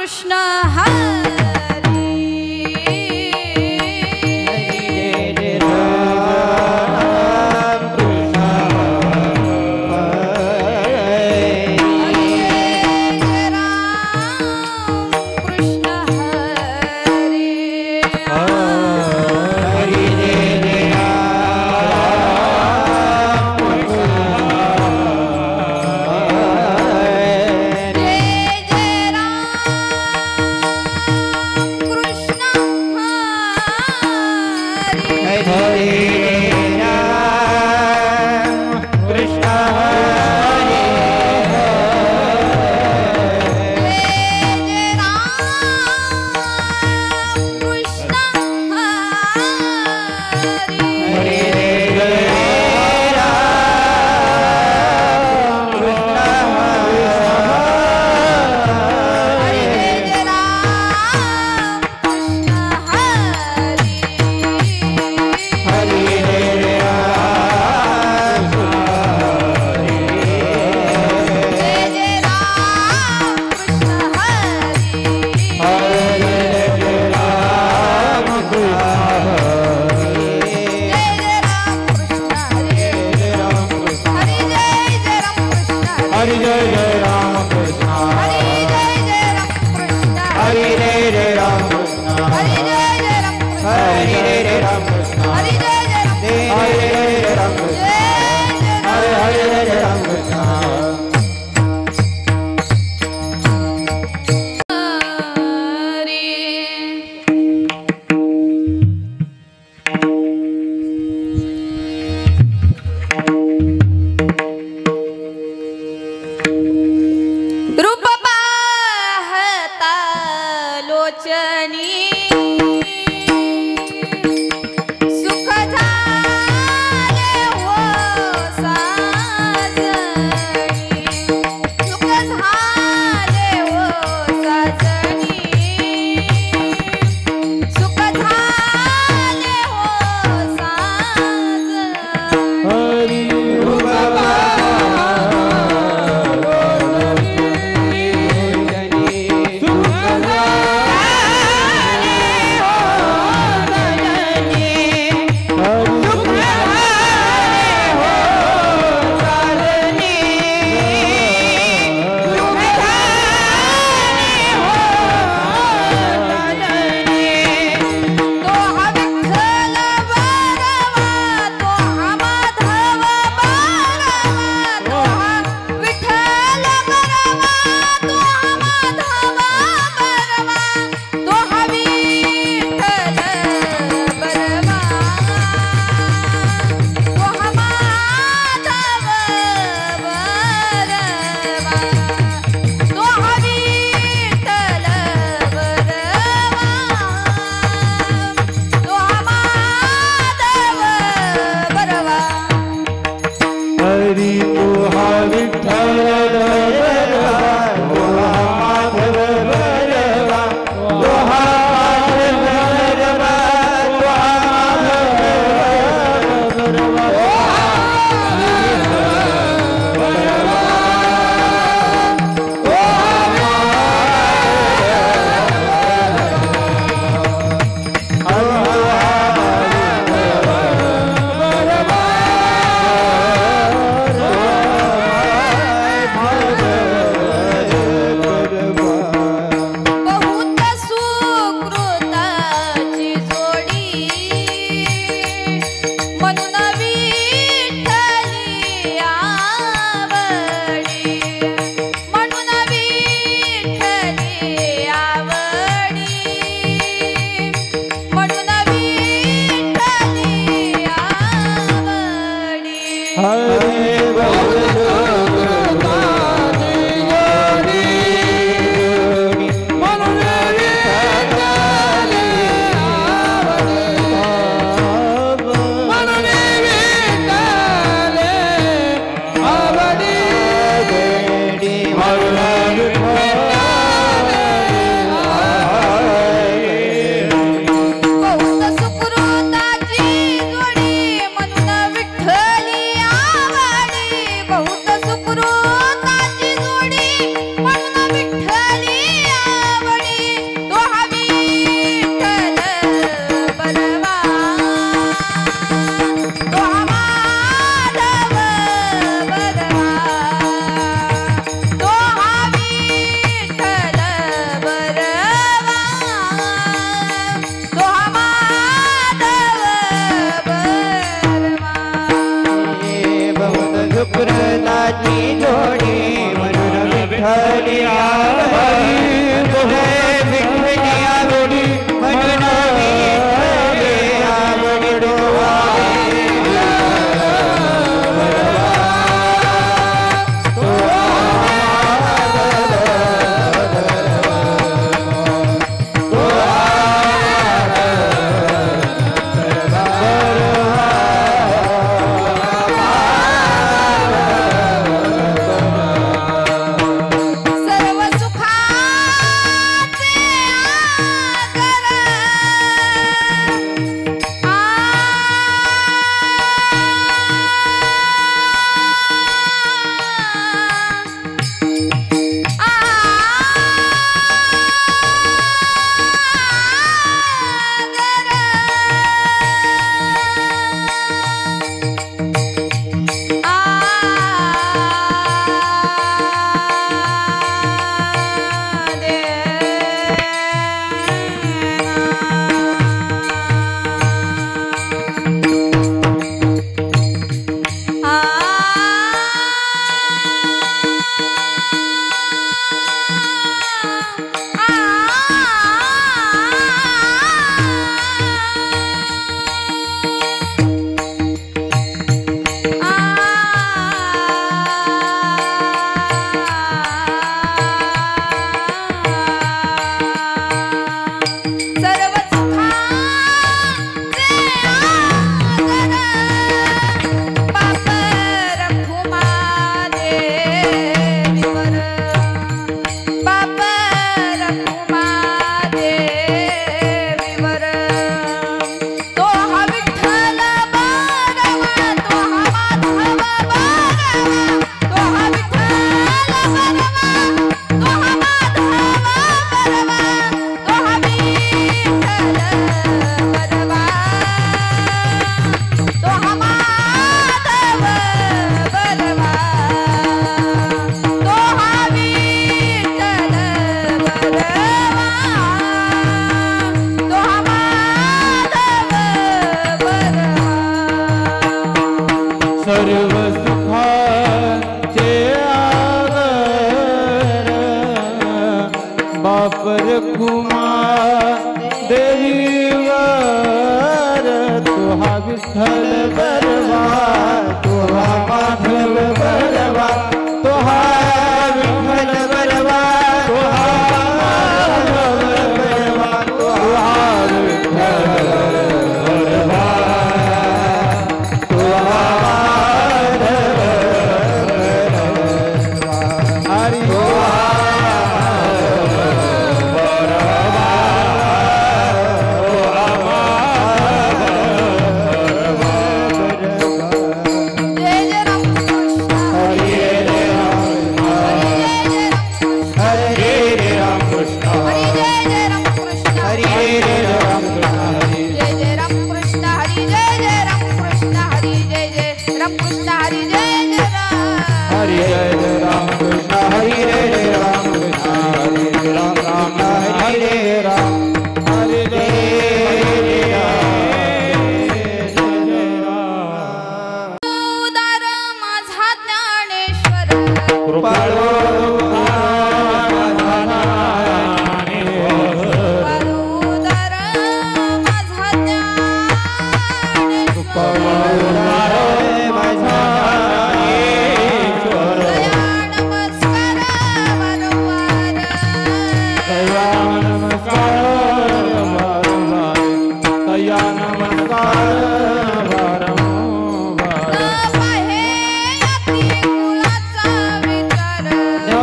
कृष्ण हरी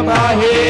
भावे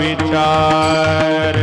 विचार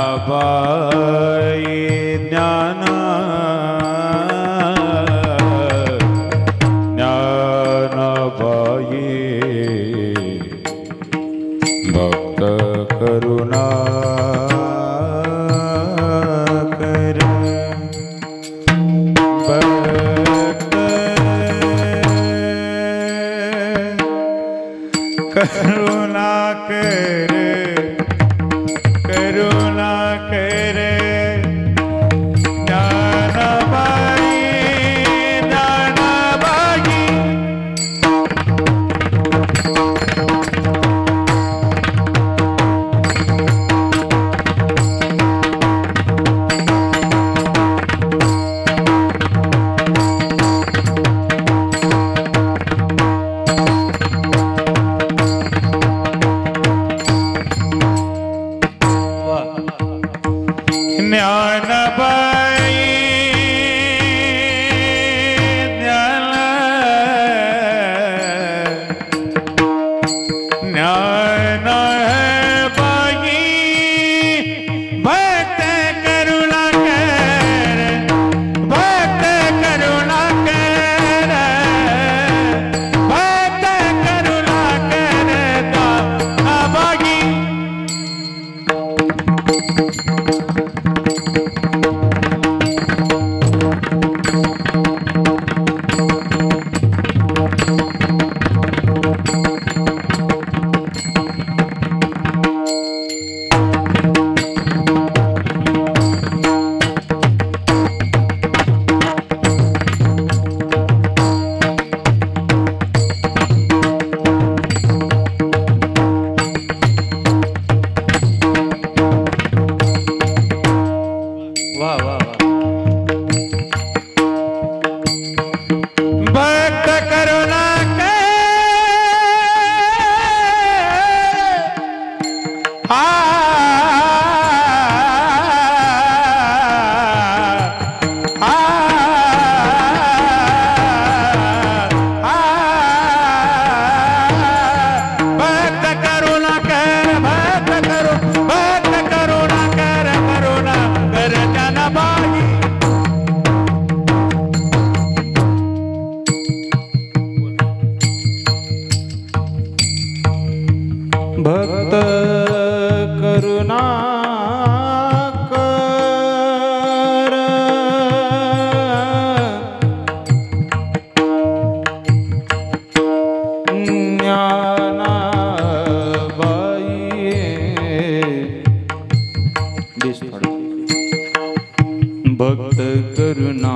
ज्ञानाबाई ज्ञानाबाई भक्त करुणा करुणा कर करुणा कर ज्ञानाबाई ज्ञानाबाई भक्त करुणा कर ज्ञानाबाई भक्त करुणा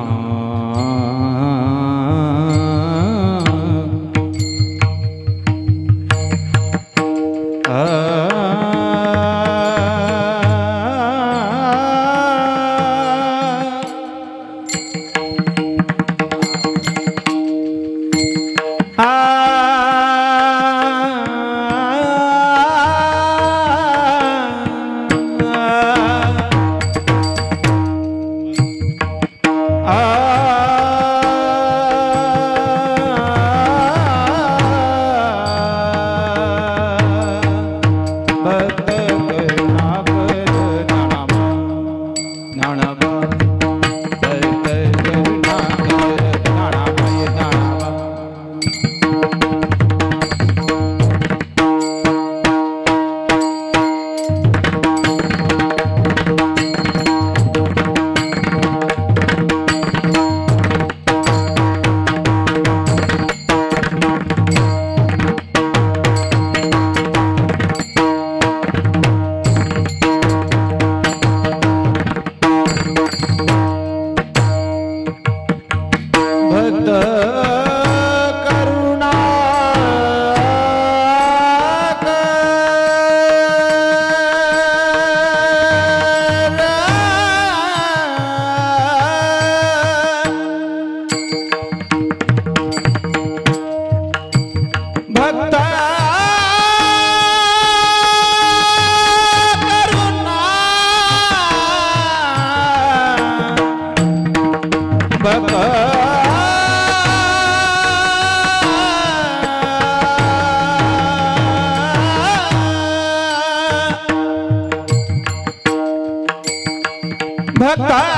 Ah भक्ता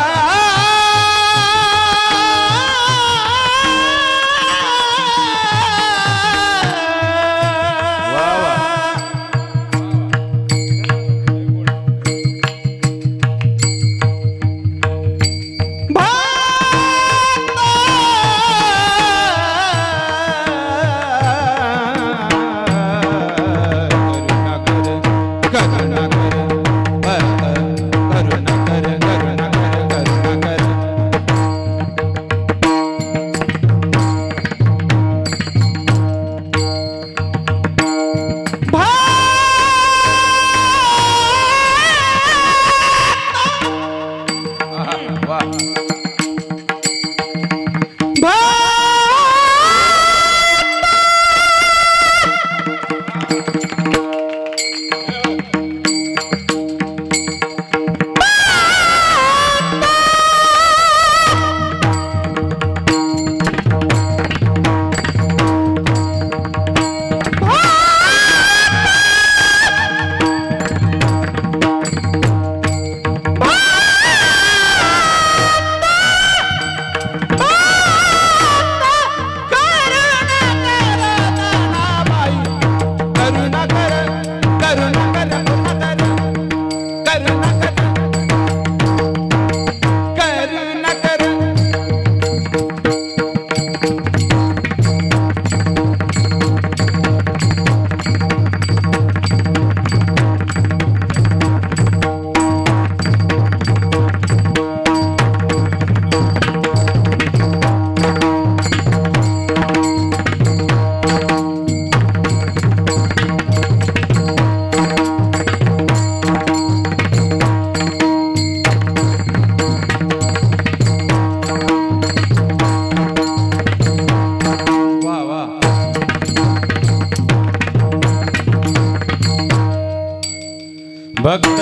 भक्त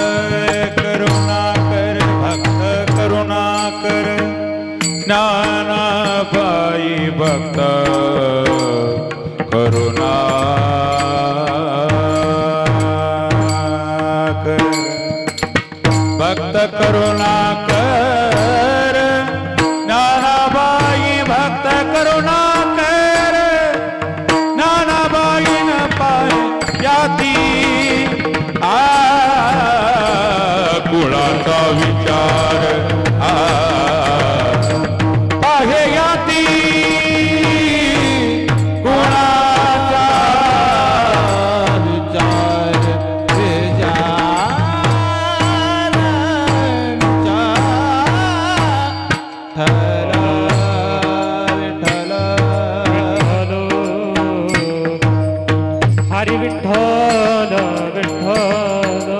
करुणा कर, भक्त करुणा कर, ज्ञानाबाई भक्त करुणा कर, भक्त करुणा कर, ज्ञानाबाई भक्त करुणा कर, ज्ञानाबाई न पाय याती कुणाचा विचार आहे याती, कुणाचा विचार हरी विठ्ठल विठ्ठल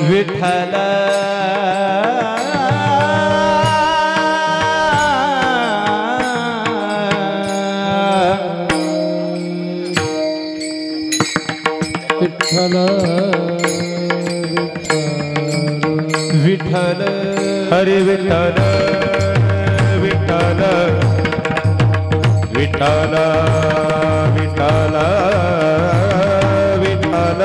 विठ्ठल विठ्ठल विठ्ठल हरी विठ्ठल विठ्ठल विठ्ठल विठ्ठल विठ्ठल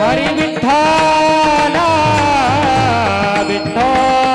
हरी विठ्ठल विठ्ठल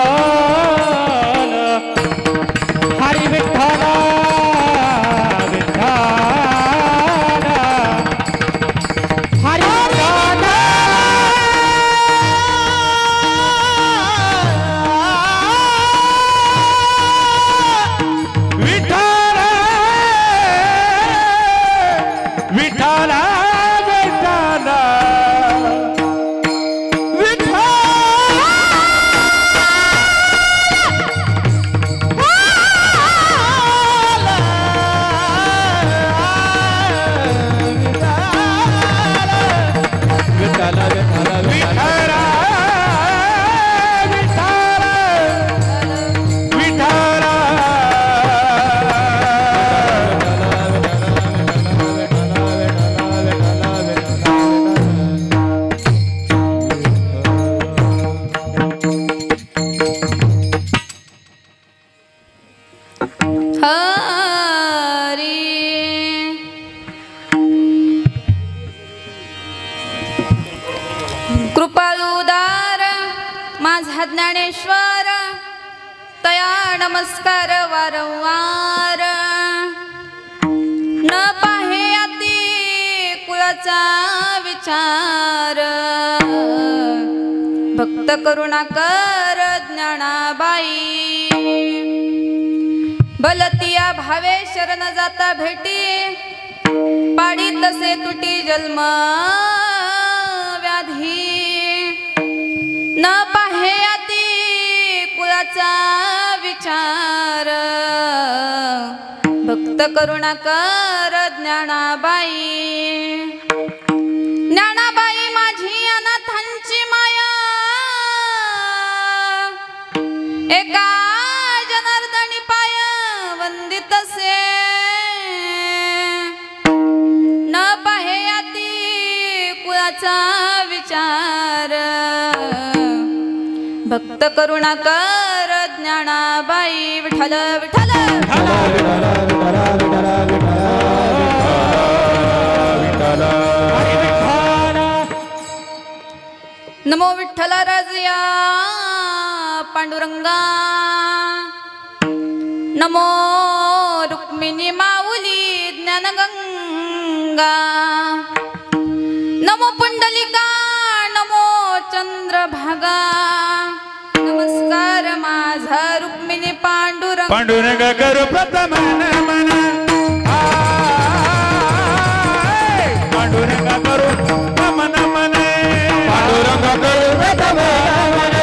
कृपाळुदार माझा ज्ञानेश्वर तया नमस्कार वारंवार न पाहे अति कुळाचा विचार भक्त करुणाकर ज्ञानाबाई बलतिया भावे शरण जाता भेटी पाडी तसे तुटी जन्म व्याधी न पाहे अति कुळाचा विचार भक्त करुणाकर ज्ञानाबाई ज्ञानाबाई माझी अनाथांची माया एका जनार्दनी पाय वंदित से न पाहे अति कुळाचा विचार भक्त करुणाकर ज्ञानाबाई विठ्ठल विठ्ठल नमो विठ्ठल राजया पांडुरंगा नमो रुक्मिणी माऊली ज्ञानगंगा नमो पुंडलिका नमो चंद्रभागा नमस्कार माझा रुक्मिणी पांडुरंग पांडुरंग करू प्रथम नमन पांडुरंग करू प्रथम नमन पांडुरंग करू प्रथम नमन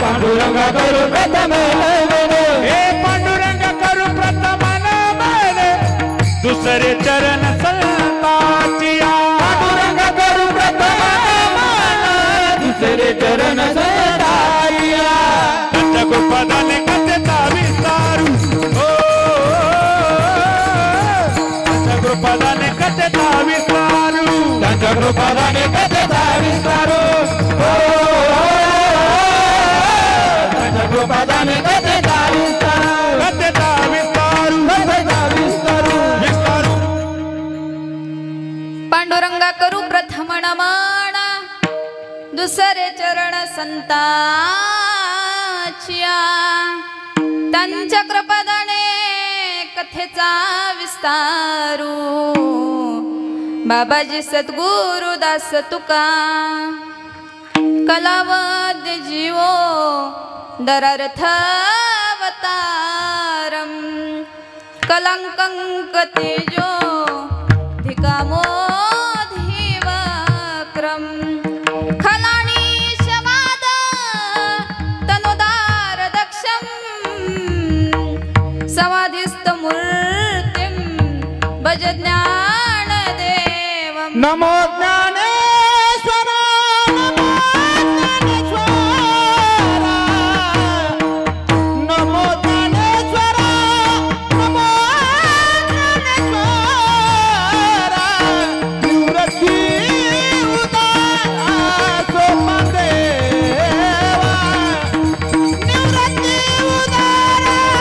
पांडुरंग करू प्रथम नमन हे पांडुरंग करू प्रथम नमन दुसरे चरण संताचिया पांडुरंग करू प्रथम नमन दुसरे चरण संताचिया त्यांच्या कृपादाने कथेचा विस्तारू त्यांच्या कृपादाने कथेचा विस्तारू त्यांच्या कृपादाने कथेचा विस्तारू त्यांच्या कृपादाने कथेचा विस्तारू कथेचा विस्तारू कथेचा विस्तारू विस्तारू पांडुरंगा करू प्रथम नमन दुसरे चरण संताचिया त्यांच्या कृपादाने कथेचा विस्तारू बाबाजी सद्गुरु दास तुका कलावद जीवो दरार्थ अवतारम कलंकंक तेजो धिकामो धीवक्रम खलाणी शवाद तनुदार दक्षम समाधिस्थ मूर्तिम भज ज्ञान देवम नमो ज्ञानेश्वर नमो ज्ञानेश्वर नमो ज्ञानेश्वर निवृत्ती उदार सोमदेवा निवृत्ती उदार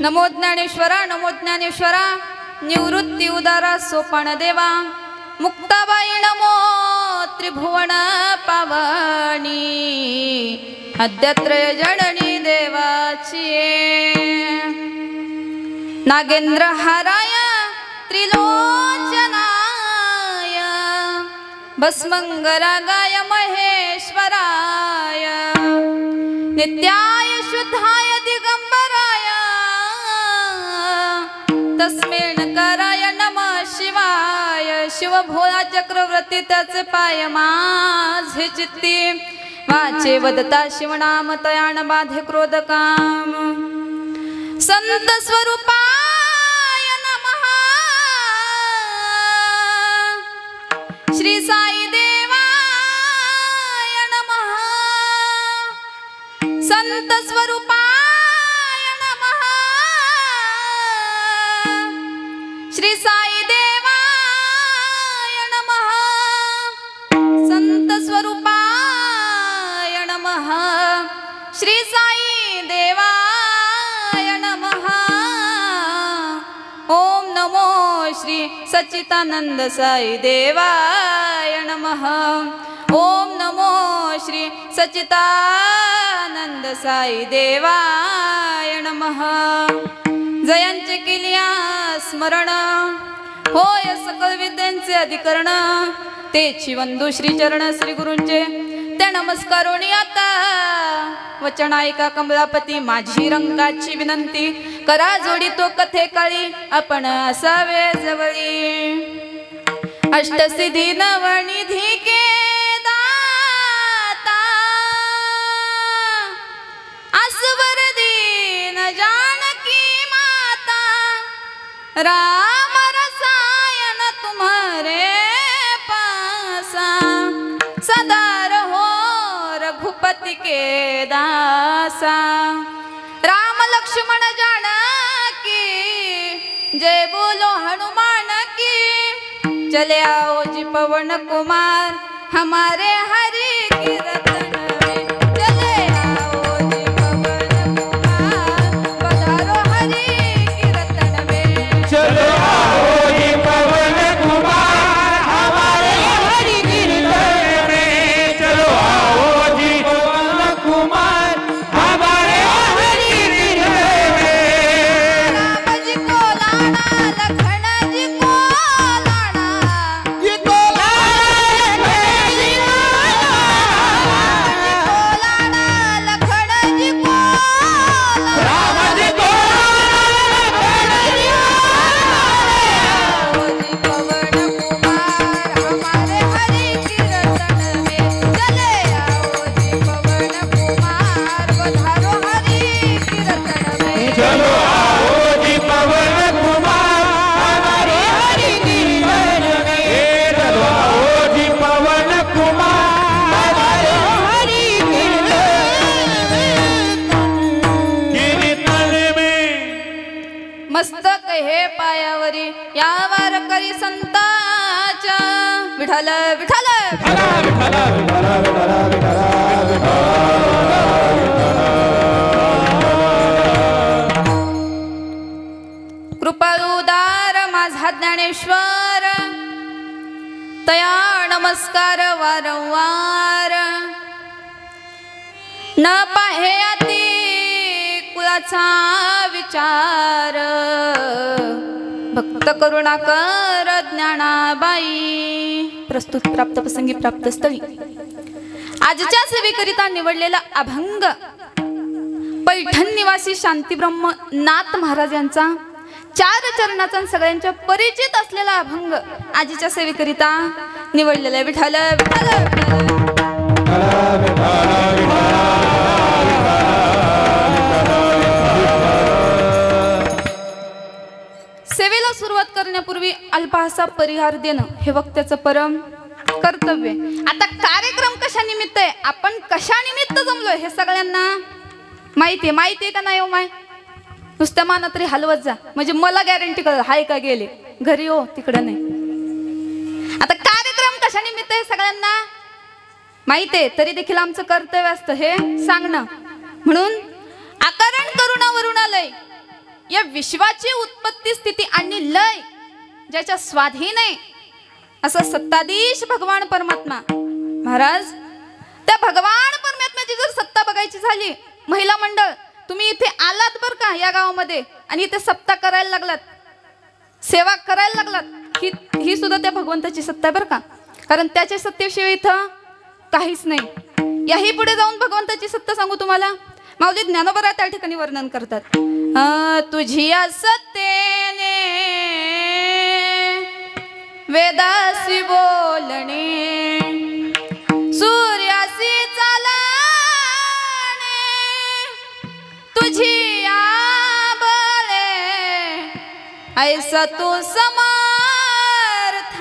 नमो ज्ञानेश्वरा निवृत्ती उदारा सोपान देवा मुक्ताबाई नमो त्रिभुवन पावनी अद्यत्रय जननी देवाची नागेंद्र हाराय त्रिलोचनाय भस्मंगरागाय महेश्वराय नित्याय शुद्धाय दिगंबराय तस्मेणकराय नमः शिवाय शिवभोळा चक्रवर्ती त्याचे पाय माझे चित्ती वाचे वदता शिवनाम तयान बाधे क्रोध काम संत स्वरूपाय नमः श्री साई देवाय नमः संत स्वरूपाय नमः श्री साई देवाय नमः संत स्वरूपाय नमः श्री साई देवाय नमः ओम नमो श्री सच्चिदानंद साई देवाय नमः ओम नमो श्री सच्चिदानंद साई देवाय नमः जयांचे केलिया स्मरण होय सकल विद्यांचे अधिकरण तेची वंदू श्री चरण श्री गुरूंचे त्या नमस्कारोनी आता वचन ऐका कमलापती माझी रंगाची विनंती करा जोडी तो कथे काळी आपण असावे जवळी अष्टसिद्धी नवनिधी के दाता अस्वर दीन जानकी माता राम रसायन तुम्हारे पासा सदा रहो रघुपति के दासा राम लक्ष्मण जानकी जय बोलो हनुमान की चले आओ जी पवन कुमार हमारे हरि की रतन में चले आओ जी पवन कुमार पधारो हरि की रतन में चलो आओ जी पवन कुमार हमारे हरि गिरधर में चलो आओ जी पवन कुमार हमारे हरि गिरधर में राम जी को लाना लखन जी को लाना ये तो लाना लखन जी को राम जी को आओ जी पवन कुमार हमारे हरि की रतन में चले आओ जी पवन कुमार पधारो हरि की रतन में चलो आओ जी पवन कुमार हमारे हरि गिरधर में चलो आओ जी पवन कुमार हमारे हरि गिरधर में मस्तक हे पायावरी या वारकरी संताच्या विठ्ठल विठ्ठल कृपाळुदार माझा ज्ञानेश्वर तया नमस्कार वारंवार न पाहे अति कुलाचा विचार भक्त करुणाकर ज्ञानाबाई प्रस्तुत प्राप्त प्रसंगी प्राप्त स्थळी आजच्या सेवेकरिता निवडलेला अभंग पैठण निवासी शांतीब्रह्म नाथ महाराज यांचा 4 चरणाचा सगळ्यांच्या परिचित असलेला अभंग आजच्या सेवेकरिता निवडलेला आहे. विठ्ठल विठ्ठल सेवेला सुरुवात करण्यापूर्वी अल्पहासा परिहार देणं हे वक्त्याचं परम कर्तव्य. आता कार्यक्रम कशा निमित्त आहे, आपण कशा निमित्त जमलोय हे सगळ्यांना माहिती आहे का नाही हो? माय नुसत्या माना तरी हलवत जा, म्हणजे मला गॅरंटी कर हाय का गेले घरी हो तिकडे नाही. आता कार्यक्रम कशा निमित्त आहे सगळ्यांना माहिती आहे, तरी देखील आमचं कर्तव्य असतं हे सांगणं. म्हणून आकारण करुणावरून आलंय या विश्वाची उत्पत्ती स्थिती आणि लय ज्याच्या स्वाधीन आहे असं सत्ताधीश भगवान परमात्मा महाराज. त्या भगवान परमात्म्याची जर सत्ता बघायची झाली, महिला मंडळ तुम्ही इथे आलात बर का या गावामध्ये आणि इथे सत्ता करायला लागलात, सेवा करायला लागलात, ही सुद्धा त्या भगवंताची सत्ता आहे बर का. कारण त्याच्या सत्तेशिवाय इथं काहीच नाही. याही पुढे जाऊन भगवंताची सत्ता सांगू तुम्हाला. माऊली ज्ञानोबा त्या ठिकाणी वर्णन करतात. तुझी सत्तेने वेदासी बोलणे, सूर्यासी चालणे, तुझी आबळे ऐसा तू समर्थ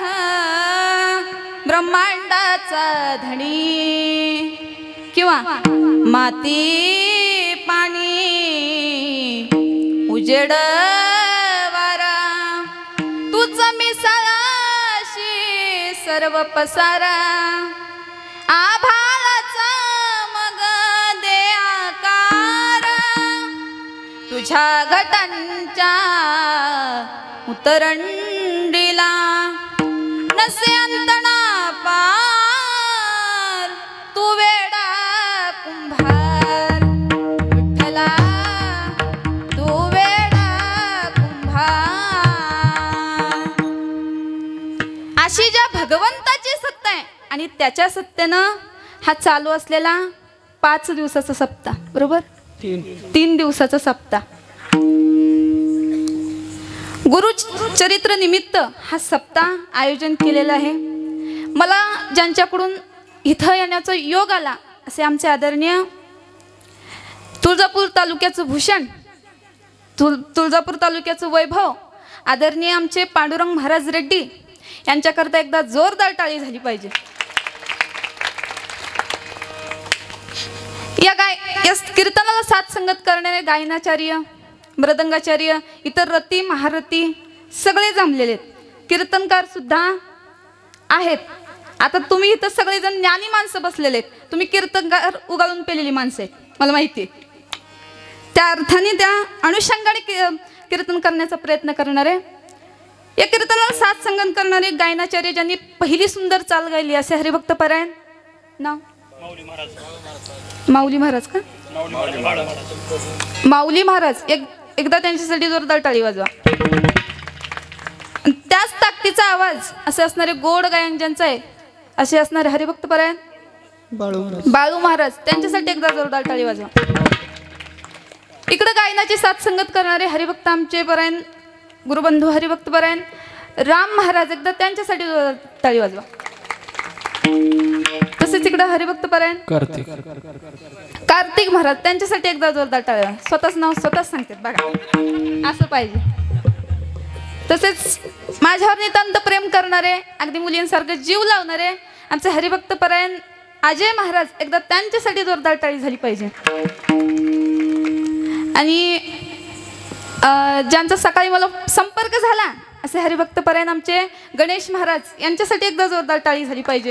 ब्रह्मांडाचा धणी. किंवा माती पाणी उजेड वारा, तुझ मिसळाशी सर्व पसारा, आभाळाचा मग दे आकार, तुझ्या घटांच्या उतरंडीला नसे अंतना पार, तू वेडा कुंभार विठ्ठला, तू वेडा कुंभार. अशी ज्या भगवंताची सत्ता आहे आणि त्याच्या सत्तेनं हा चालू असलेला 5 दिवसाचा सप्ताह, बरोबर 3 दिवसाचा सप्ताह, गुरुचरित्र निमित्त हा सप्ताह आयोजन केलेला आहे. मला ज्यांच्याकडून इथं येण्याचा योग आला असे आमचे आदरणीय तुळजापूर तालुक्याचं भूषण, तुळजापूर तालुक्याचं वैभव, आदरणीय आमचे पांडुरंग महाराज रेड्डी यांच्याकरता एकदा जोरदार टाळी झाली पाहिजे. या कीर्तनाला साथ संगत करणारे गायनाचार्य, मृदंगाचार्य, इतर रती महारथी सगळे जमलेले आहेत. कीर्तनकार सुद्धा आहेत. आता तुम्ही इथं सगळेजण ज्ञानी माणसं बसलेले आहेत, तुम्ही कीर्तनकार उगाळून पेलेली माणसं आहेत, मला माहिती आहे. त्या अर्थाने त्या अनुषंगाने कीर्तन करण्याचा प्रयत्न करणारे, या कीर्तनाला साथ संगत करणारे गायनाचार्य ज्यांनी पहिली सुंदर चाल गायली असे हरिभक्त परायण नाव माऊली महाराज का माऊली महाराज. एकदा त्यांच्यासाठी जोरदार टाळी वाजवा. त्याच ताकदीचा आवाज असे असणारे गोड गायन ज्यांचा आहे असे असणारे हरिभक्त परायण बाळू महाराज, त्यांच्यासाठी एकदा जोरदार टाळी वाजवा. इकडे गायनाची साथ संगत करणारे हरिभक्त आमचे परायण गुरुबंधू हरिभक्त परायण राम महाराज, एकदा त्यांच्यासाठी जोरदार टाळी वाजवा. तसेच इकडे हरिभक्त परायण कार्तिक महाराज, त्यांच्यासाठी एकदा जोरदार टाळ्या. स्वतःच नाव स्वतःच सांगतात बघा, असं पाहिजे. तसेच माझ्यावर नितांत प्रेम करणारे, अगदी मुलींसारखं जीव लावणारे आमचे हरिभक्त परायण अजय महाराज, एकदा त्यांच्यासाठी जोरदार टाळी झाली पाहिजे. आणि ज्यांचा सकाळी मला संपर्क झाला असे हरिभक्त परायण आमचे गणेश महाराज, यांच्यासाठी एकदा जोरदार टाळी झाली पाहिजे.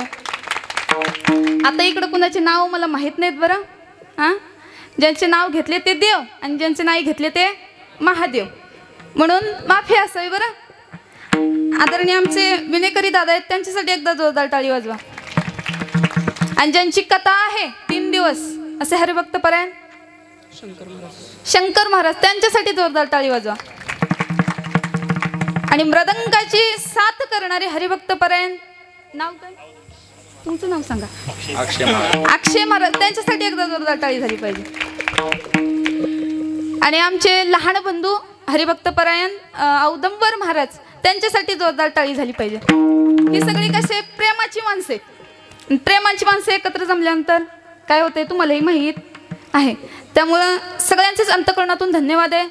आता इकडं कुणाचे नाव मला माहीत नाहीत बरं. हां, ज्यांचे नाव घेतले ते देव आणि ज्यांचे नाही घेतले ते महादेव, म्हणून माफी असावी बरं. आदरणीय आमचे विनेकरी दादा आहेत, त्यांच्यासाठी एकदा जोरदार टाळी वाजवा. आणि ज्यांची कथा आहे 3 दिवस असे हरिभक्त परायण शंकर महाराज, त्यांच्यासाठी जोरदार टाळी वाजवा. आणि मृदंगाची साथ करणारे हरिभक्त परायण नाव काय तुमचं नाव सांगा. अक्षय महाराज, त्यांच्यासाठी एकदा जोरदार टाळी झाली पाहिजे. आणि आमचे लहान बंधू हरिभक्त परायण औदंबर महाराज, त्यांच्यासाठी जोरदार टाळी झाली पाहिजे. ही सगळी कसे प्रेमाची माणसे, प्रेमाची माणसं एकत्र जमल्यानंतर काय होते तुम्हालाही माहीत आहे. त्यामुळं सगळ्यांचेच अंतकरणातून धन्यवाद आहे.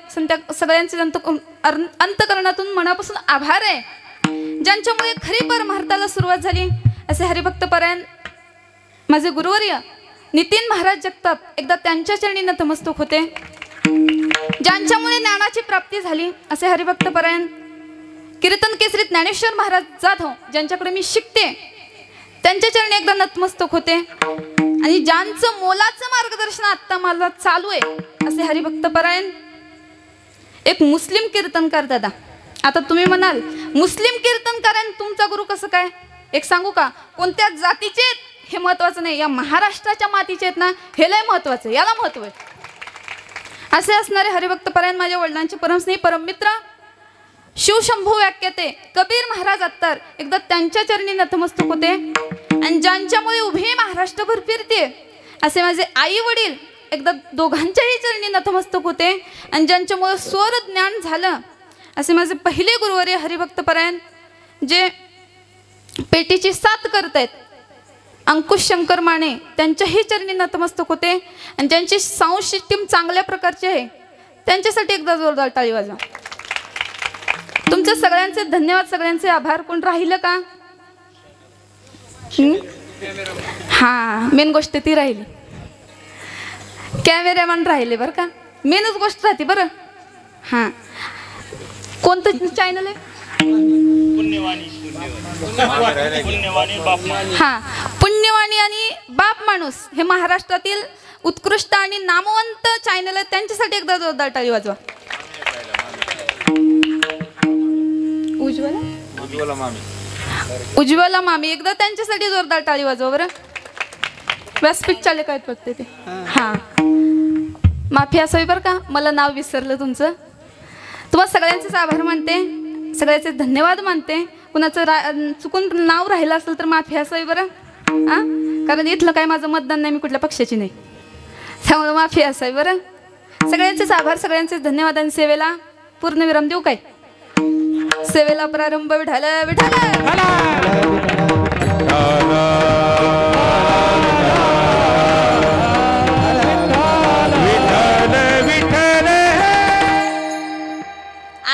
सगळ्यांचेच अंतकरणातून मनापासून आभार आहे, ज्यांच्यामुळे खरी परमार्थाला सुरुवात झाली असे हरिभक्त परायण माझे गुरुवर्य नितीन महाराज जगताप, एकदा त्यांच्या चरणी नतमस्तक होते. ज्यांच्यामुळे ज्ञानाची प्राप्ती झाली असे हरिभक्त परायण कीर्तन केसरी ज्ञानेश्वर महाराज जाधव, ज्यांच्याकडे मी शिकते, त्यांच्या चरणी एकदा नतमस्तक होते. आणि ज्यांचं मोलाचं मार्गदर्शन आत्ता मला चालू आहे असे हरिभक्त परायण एक मुस्लिम कीर्तनकार दादा, आता तुम्ही म्हणाल मुस्लिम कीर्तनकारांनी तुमचा गुरु कसं काय? एक सांगू का, कोणत्या जातीचे हे महत्वाचं नाही, या महाराष्ट्राच्या मातीचे आहेत ना, हे लय महत्वाचं, याला महत्व आहे. असे असणारे हरिभक्त परायण माझ्या वडिलांचे परमस्नेही परममित्र शिवशंभू व्याख्याते कबीर महाराज अत्तर एकदा त्यांच्या चरणी नतमस्तक होते आणि ज्यांच्यामुळे उभी महाराष्ट्रभर फिरते असे माझे आई वडील एकदा दोघांच्याही चरणी नतमस्तक होते आणि ज्यांच्यामुळे स्वर ज्ञान झालं असे माझे पहिले गुरुवर्य हरिभक्त परायण जे पेटीची साथ करतायत अंकुश शंकर माने त्यांच्याही चरणी नतमस्तक होते आणि ज्यांची साऊंड सिस्टीम चांगल्या प्रकारची आहे त्यांच्यासाठी एकदा जोरदार टाळी वाजवा. तुमच्या सगळ्यांचे धन्यवाद, सगळ्यांचे आभार. कोण राहिलं का? हा, मेन गोष्ट ती राहिली, कॅमेरामॅन राहिले बरं का, मेनच गोष्ट राहते बरं. हां, कोणतं चॅनल आहे? हा, पुण्यवाणी आणि बाप माणूस हे महाराष्ट्रातील उत्कृष्ट आणि नामवंत चॅनल आहे, त्यांच्यासाठी एकदा जोरदार टाळी वाजवा. उज्ज्वला मामी एकदा त्यांच्यासाठी जोरदार टाळी वाजवा बरं. व्यासपीठ चाले काय बघते ते. हा, माफी असावी बरं का, मला नाव विसरलं तुमचं. तुम्हाला सगळ्यांचेच आभार मानते, सगळ्याचे धन्यवाद मानते. कुणाचं चुकून नाव राहिलं असेल तर माफी असावी बरं. हां, कारण इथलं काय माझं मतदान नाही, मी कुठल्या पक्षाची नाही, त्यामुळे माफी असावी बरं. सगळ्यांचेच आभार, सगळ्यांचेच धन्यवाद. आणि सेवेला पूर्णविराम देऊ काय? सेवेला प्रारंभ विठाल विठाल.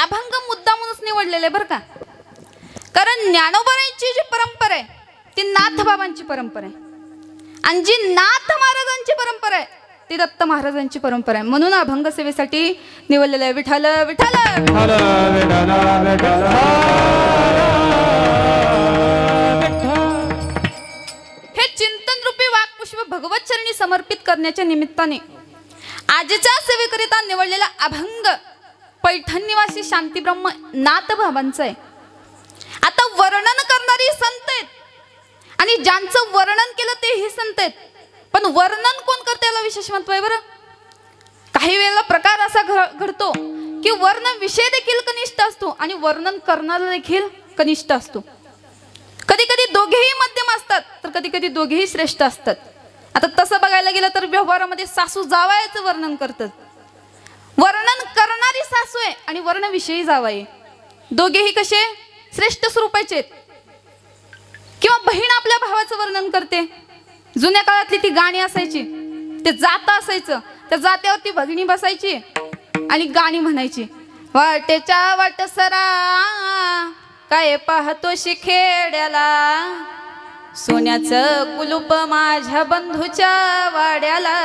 अभंग मुद्दामूनच निवडलेले बरं का, कारण ज्ञानोबारांची जी परंपरा आहे ती नाथ बाबांची परंपरा आहे आणि जी नाथ महाराजांची परंपरा आहे ती दत्त महाराजांची परंपरा आहे. म्हणून अभंग सेवेसाठी निवडलेलं आहे. विठाल विठाल. हे चिंतन रूपी वाक्पुष्प भगवत चरणी समर्पित करण्याच्या निमित्ताने आजच्या सेवेकरिता निवडलेला अभंग पैठण निवासी शांतीब्रह्म नाथ बाबांचं आहे. आता वर्णन करणारी संत आहेत आणि ज्यांचं वर्णन केलं ते ही संत आहेत, पण वर्णन कोण करते याला विशेष महत्व आहे बरं. काही वेळेला प्रकार असा घडतो की वर्ण विषय देखील कनिष्ठ असतो आणि वर्णन करणारा देखील कनिष्ठ असतो. कधी कधी दोघेही मध्यम असतात तर कधी कधी दोघेही श्रेष्ठ असतात. आता तसं बघायला गेलं तर व्यवहारामध्ये सासू जावयाचं वर्णन करतात. वर्णन करणारी सासू आहे आणि वर्णविषयी जावई, दोघेही कसे श्रेष्ठ स्वरूपाचे आहेत. किंवा बहीण आपल्या भावाचं वर्णन करते. जुन्या काळातली ती गाणी असायची, ते जात असायचं, त्या जात्यावरती भगिनी बसायची आणि गाणी म्हणायची. वाटेच्या वाटसरा काय पाहतो शिखेड्याला, सोन्याचं कुलूप माझ्या बंधूच्या वाड्याला.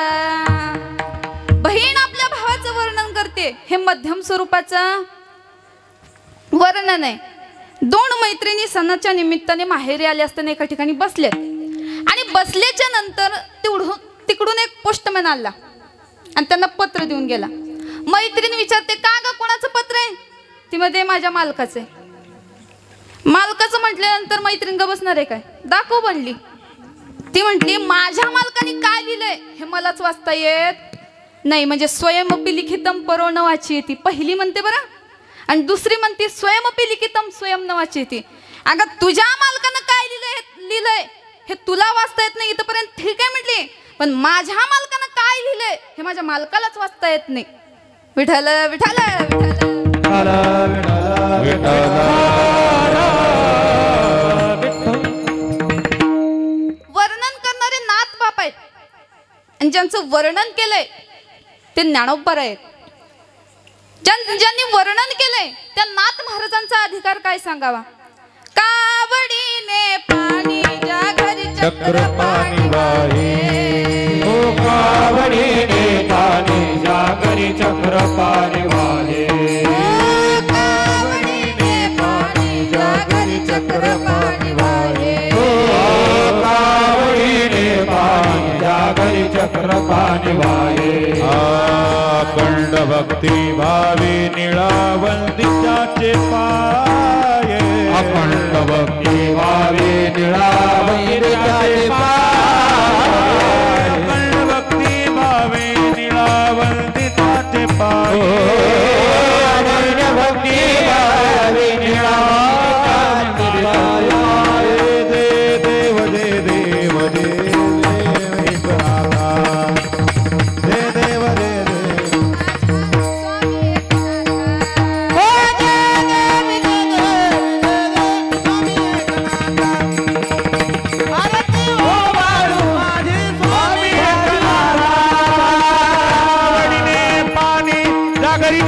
बहीण आपल्या भावाचं वर्णन करते, हे मध्यम स्वरूपाचं वर्णन आहे. दोन मैत्रिणी सणाच्या निमित्ताने माहेरी आले असताना एका ठिकाणी बसलेत आणि बसल्याच्या नंतर तिकडून एक पोस्टमॅन आला आणि त्यांना पत्र देऊन गेला. मैत्रीण विचारते, का ग कोणाचं पत्र आहे? ती मध्ये माझ्या मालकाचं आहे. मालकाचं म्हटल्यानंतर मैत्रीण ग बसणार आहे काय? दाखव बनली. ती म्हटली, माझ्या मालकाने काय लिहिलंय हे मलाच वाचता येत नाही. म्हणजे स्वयंपी लिखितम परो न वाची येते पहिली म्हणते बरं, आणि दुसरी म्हणते स्वयंपी लिखितम स्वयं न वाची येते. अगं तुझ्या मालकानं काय लिहिलंय हे तुला वाचता येत नाही इथपर्यंत ठीक आहे म्हटली, पण माझ्या मालकानं काय लिहिलंय हे माझ्या मालकालाच वाचता येत नाही. विठाल विठाल विठाल. वर्णन करणारे नाथ बाप आहेत आणि ज्यांचं वर्णन केलंय ते ज्ञानोबा आहेत. ज्यांनी वर्णन केलंय त्या नाथ महाराजांचा अधिकार काय सांगावा. कावडीने पाणी ज्या घरी चक्र पाणी वाहे, ओ कावडीने पाणी ज्या घरी चक्र पाणी वाहे, कावडीने पाणी ज्या घरी चक्र पाणी वाहे, ओ कावडीने पाणी ज्या घरी चक्र पाणी वाहे. अखंड भक्ती भावे निळावंदीच्याचे पाय अखंड भक्ती भावे निळावंदीच्याचे पाय अखंड भक्ती भावे निळावंदीच्याचे पाय अखंड भक्ती भावे निळावंदीच्याचे पाय दे देव दे देव दे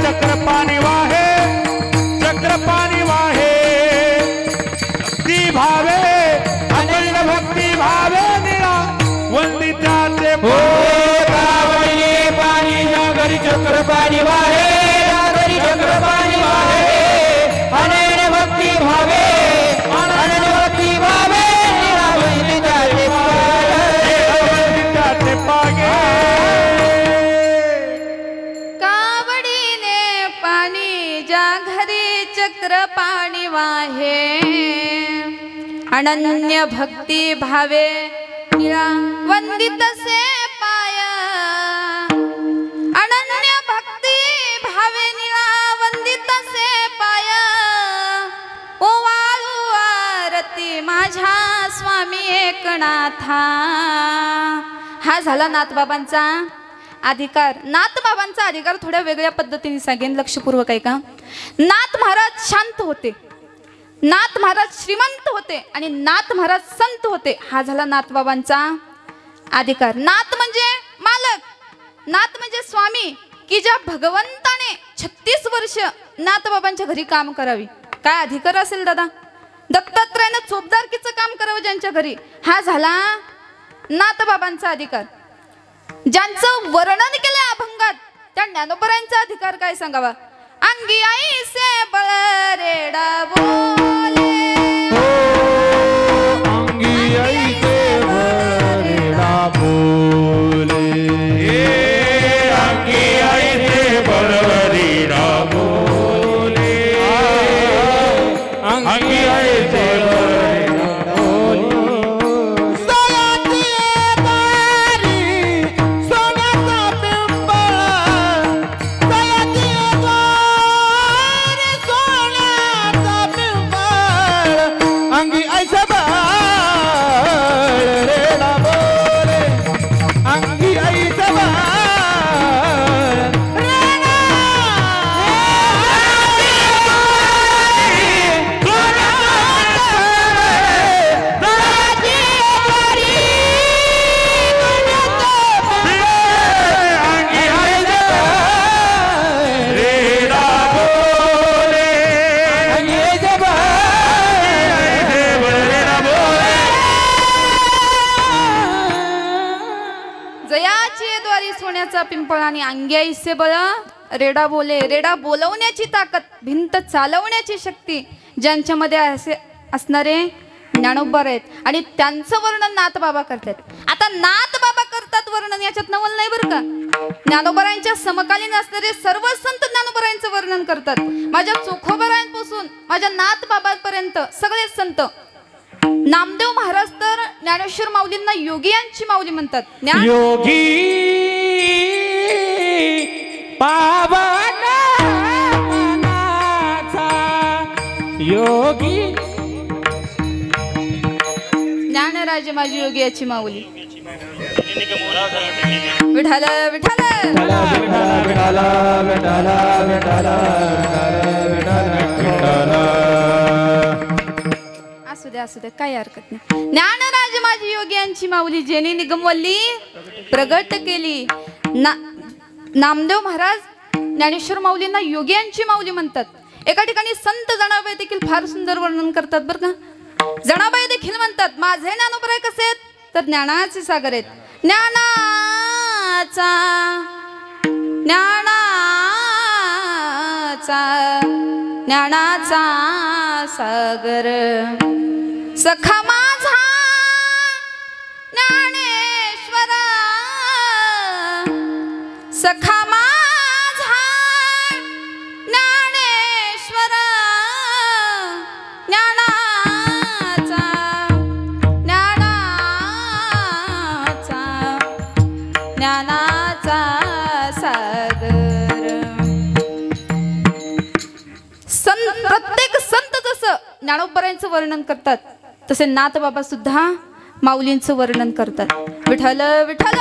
चक्रपाणी वाहे चक्रपाणी वाहे भक्ती भावे अखंड भक्ती भावे निळा वंदिताचे पाणी जागरी चक्रपाणी वाहे जागरी चक्रपाणी वाहे अनन्य भक्ती भावे अनन्य भक्ती भावे निळा वंदिताचे पागे चक्रपाणी वाहे अनन्य भक्ती भावे निळा वंदित से पाय अनन्य भक्ती भावे निळा वंदित से पाय ओवाळू आरती माझ्या स्वामी एकनाथा. हा झाला नाथबाबांचा अधिकार. नाथबाबांचा अधिकार थोड्या वेगळ्या पद्धतीने सांगेन, लक्षपूर्वक आहे का. नाथ महाराज शांत होते, नाथ महाराज श्रीमंत होते आणि नाथ महाराज संत होते. हा झाला नाथबाबांचा अधिकार. नाथ म्हणजे मालक, नाथ म्हणजे स्वामी, की ज्या भगवंताने 36 वर्ष नाथबाबांच्या घरी काम करावी. काय अधिकार असेल दादा. दत्तात्रयाने चोपदारकीचं काम करावं ज्यांच्या घरी, हा झाला नाथबाबांचा अधिकार. ज्यांचं वर्णन केलं अभंगात त्या ज्ञानोबरांचा अधिकार काय सांगावा. अंगी आई से बळ रेडा बोले अंगी आई से बळ रेडा बोले अंगी आई से बळ रेडा बोले अंगी आई से बळ पिंपळ आणि अंग्याई से बळ रेडा बोले. रेडा बोलवण्याची ताकद, भिंत चालवण्याची शक्ती ज्यांच्यामध्ये असे असणारे ज्ञानोबर आहेत आणि त्यांचं वर्णन नाथबाबा करतात. आता नाथबाबा करतात वर्णन, याच्यात नवल नाही बरं का. ज्ञानोबरांच्या समकालीन असणारे सर्व संत ज्ञानोबरांचं वर्णन करतात. माझ्या चोखोबरांपासून माझ्या नाथबाबांपर्यंत सगळे संत. नामदेव महाराज तर ज्ञानेश्वर माऊलींना योगियांची माऊली म्हणतात. योगी पावना मनाचा योगी. ज्ञानराज माझी योगी याची माऊली. विठाल विठाल असू दे काही हरकत नाही. ज्ञानराज माझी योगी यांची माऊली जेने निगमवल्ली प्रगट केली. नामदेव महाराज ज्ञानेश्वर माऊलींना योगियांची माऊली म्हणतात. एका ठिकाणी संत जनाबाई देखील फार सुंदर वर्णन करतात बरं का. जनाबाई देखील म्हणतात माझे ज्ञानोबराय कसे आहेत तर ज्ञानाचे सागर आहेत. ज्ञानाचा ज्ञानाचा सागर सखा माझा ज्ञानेश्वरा. सखा माझा ज्ञानोबरायांचं वर्णन करतात तसे नाथबाबा सुद्धा माऊलींचं वर्णन करतात. विठ्ठल विठ्ठल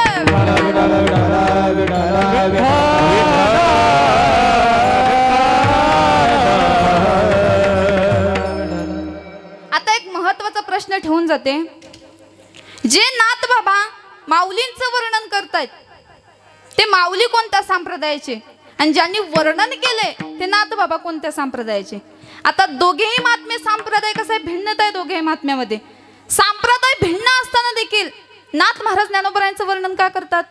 आता एक महत्वाचा प्रश्न ठेवून जाते. जे नाथबाबा माऊलींचं वर्णन करतायत ते माऊली कोणत्या संप्रदायाचे आणि ज्यांनी वर्णन केले ते नाथबाबा कोणत्या संप्रदायाचे. आता दोघेही महात्मे संप्रदाय कसे भिन्नता आहे दोघेही महात्म्यामध्ये. संप्रदाय भिन्न असताना देखील नाथ महाराज ज्ञानोबरायांचं वर्णन का करतात.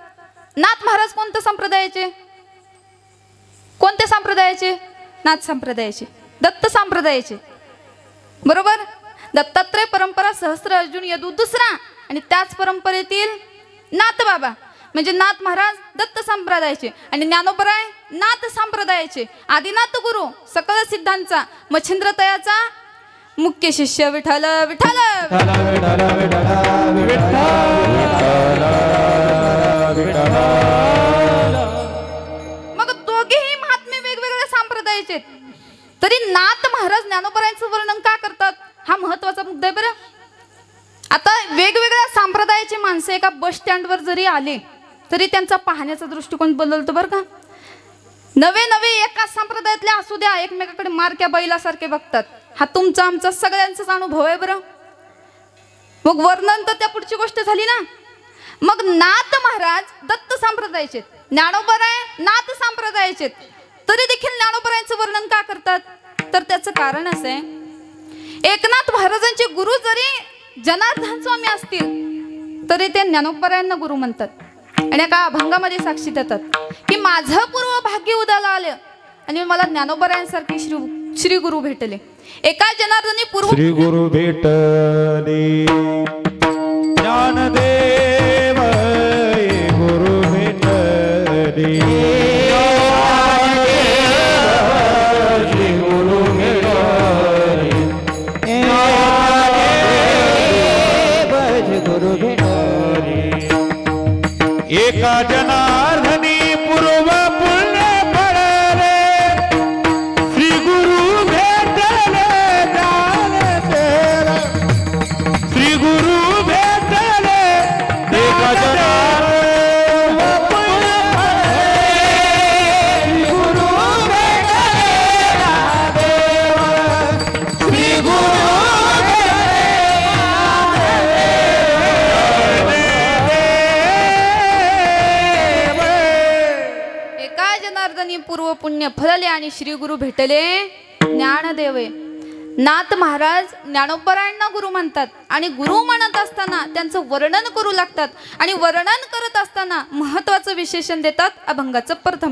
नाथ महाराज कोणत्या संप्रदायाचे कोणत्या संप्रदायाचे नाथ संप्रदायाचे दत्त संप्रदायाचे बरोबर. दत्तात्रय परंपरा सहस्त्र अर्जुन यदू दुसरा आणि त्याच परंपरेतील नाथबाबा म्हणजे नाथ महाराज दत्त संप्रदायाचे आणि ज्ञानोबराय नाथ संप्रदायाचे आदिनाथ गुरु सकल सिद्धांचा मच्छिंद्रतयाचा मुख्य शिष्य. विठ्ठल विठ्ठल मग दोघेही महात्मे वेगवेगळ्या संप्रदायाचे तरी नाथ महाराज ज्ञानोबरायांचं वर्णन का करतात हा महत्वाचा मुद्दा आहे बरं. आता वेगवेगळ्या संप्रदायाची माणसं एका बस स्टँडवर जरी आले तरी त्यांचा पाहण्याचा दृष्टिकोन बदलतो बरं का. नवे नवे एका संप्रदायातले असू द्या एकमेकाकडे मारक्या बैलासारखे बघतात. हा तुमचा आमचा सगळ्यांचाच अनुभव आहे बरं. मग वर्णन तर त्या पुढची गोष्ट झाली ना. मग नाथ महाराज दत्त संप्रदायाचे ज्ञानोबराय नाथ संप्रदायाचे तरी देखील ज्ञानोबरायांचं वर्णन का करतात तर त्याचं कारण असं आहे. एकनाथ महाराजांचे गुरु जरी जनार्दन स्वामी असतील तरी ते ज्ञानोबरायांना गुरु म्हणतात आणि एका अभंगामध्ये साक्षी देतात की माझं पूर्व भाग्य उदाला आलं आणि मला ज्ञानोबरायांसारखे श्री गुरु भेटले. एका जनार्दनी पूर्व श्री गुरु भेटले ज्ञानदेव गुरु भेटले श्री गुरु एका जनार्दनी पूर्व पुण्य पडले श्री गुरु भेटले ज्ञानदेव श्री गुरु भेटले एका जनार्दनी पुण्य पडले श्री गुरु भेटले ज्ञानदेव श्री गुरु पूर्व पुण्य फलले आणि श्री गुरु भेटले ज्ञानदेव. नाथ महाराज ज्ञानोबरायांना गुरु म्हणतात आणि गुरु म्हणत असताना त्यांचं वर्णन करू लागतात आणि वर्णन करत असताना महत्वाचं विशेषण देतात अभंगाचं प्रथम.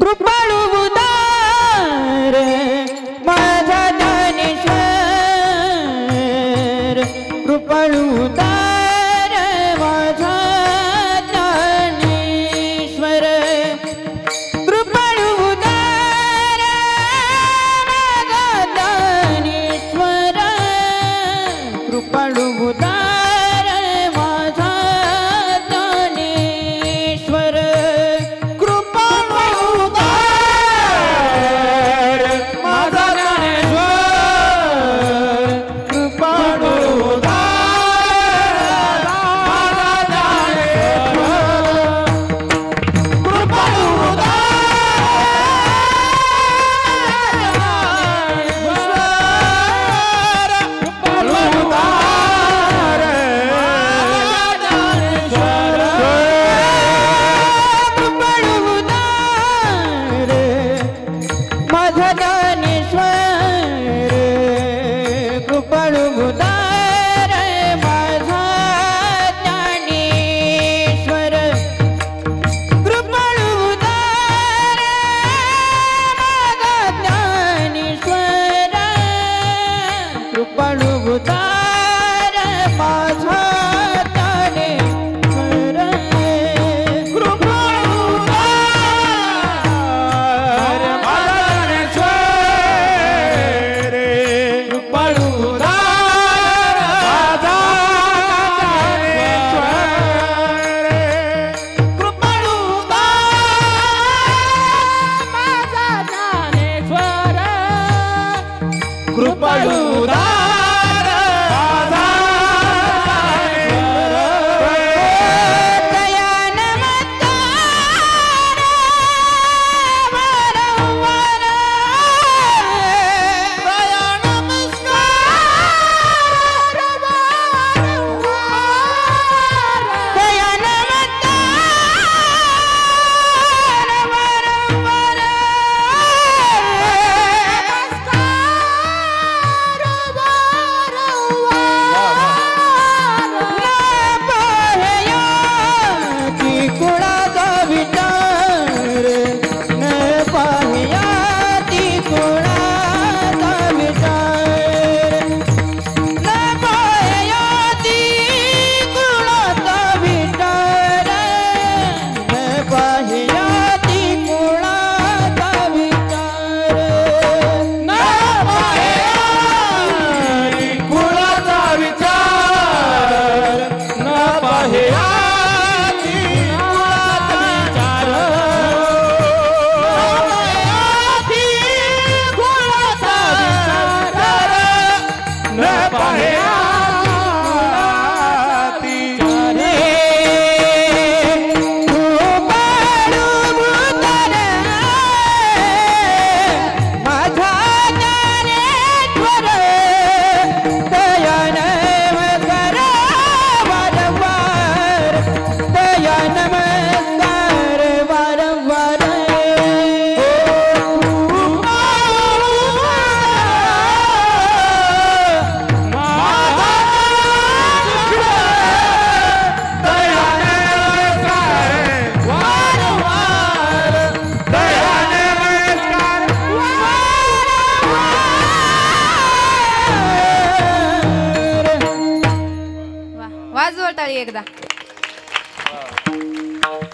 जोरदार टाळी एकदा.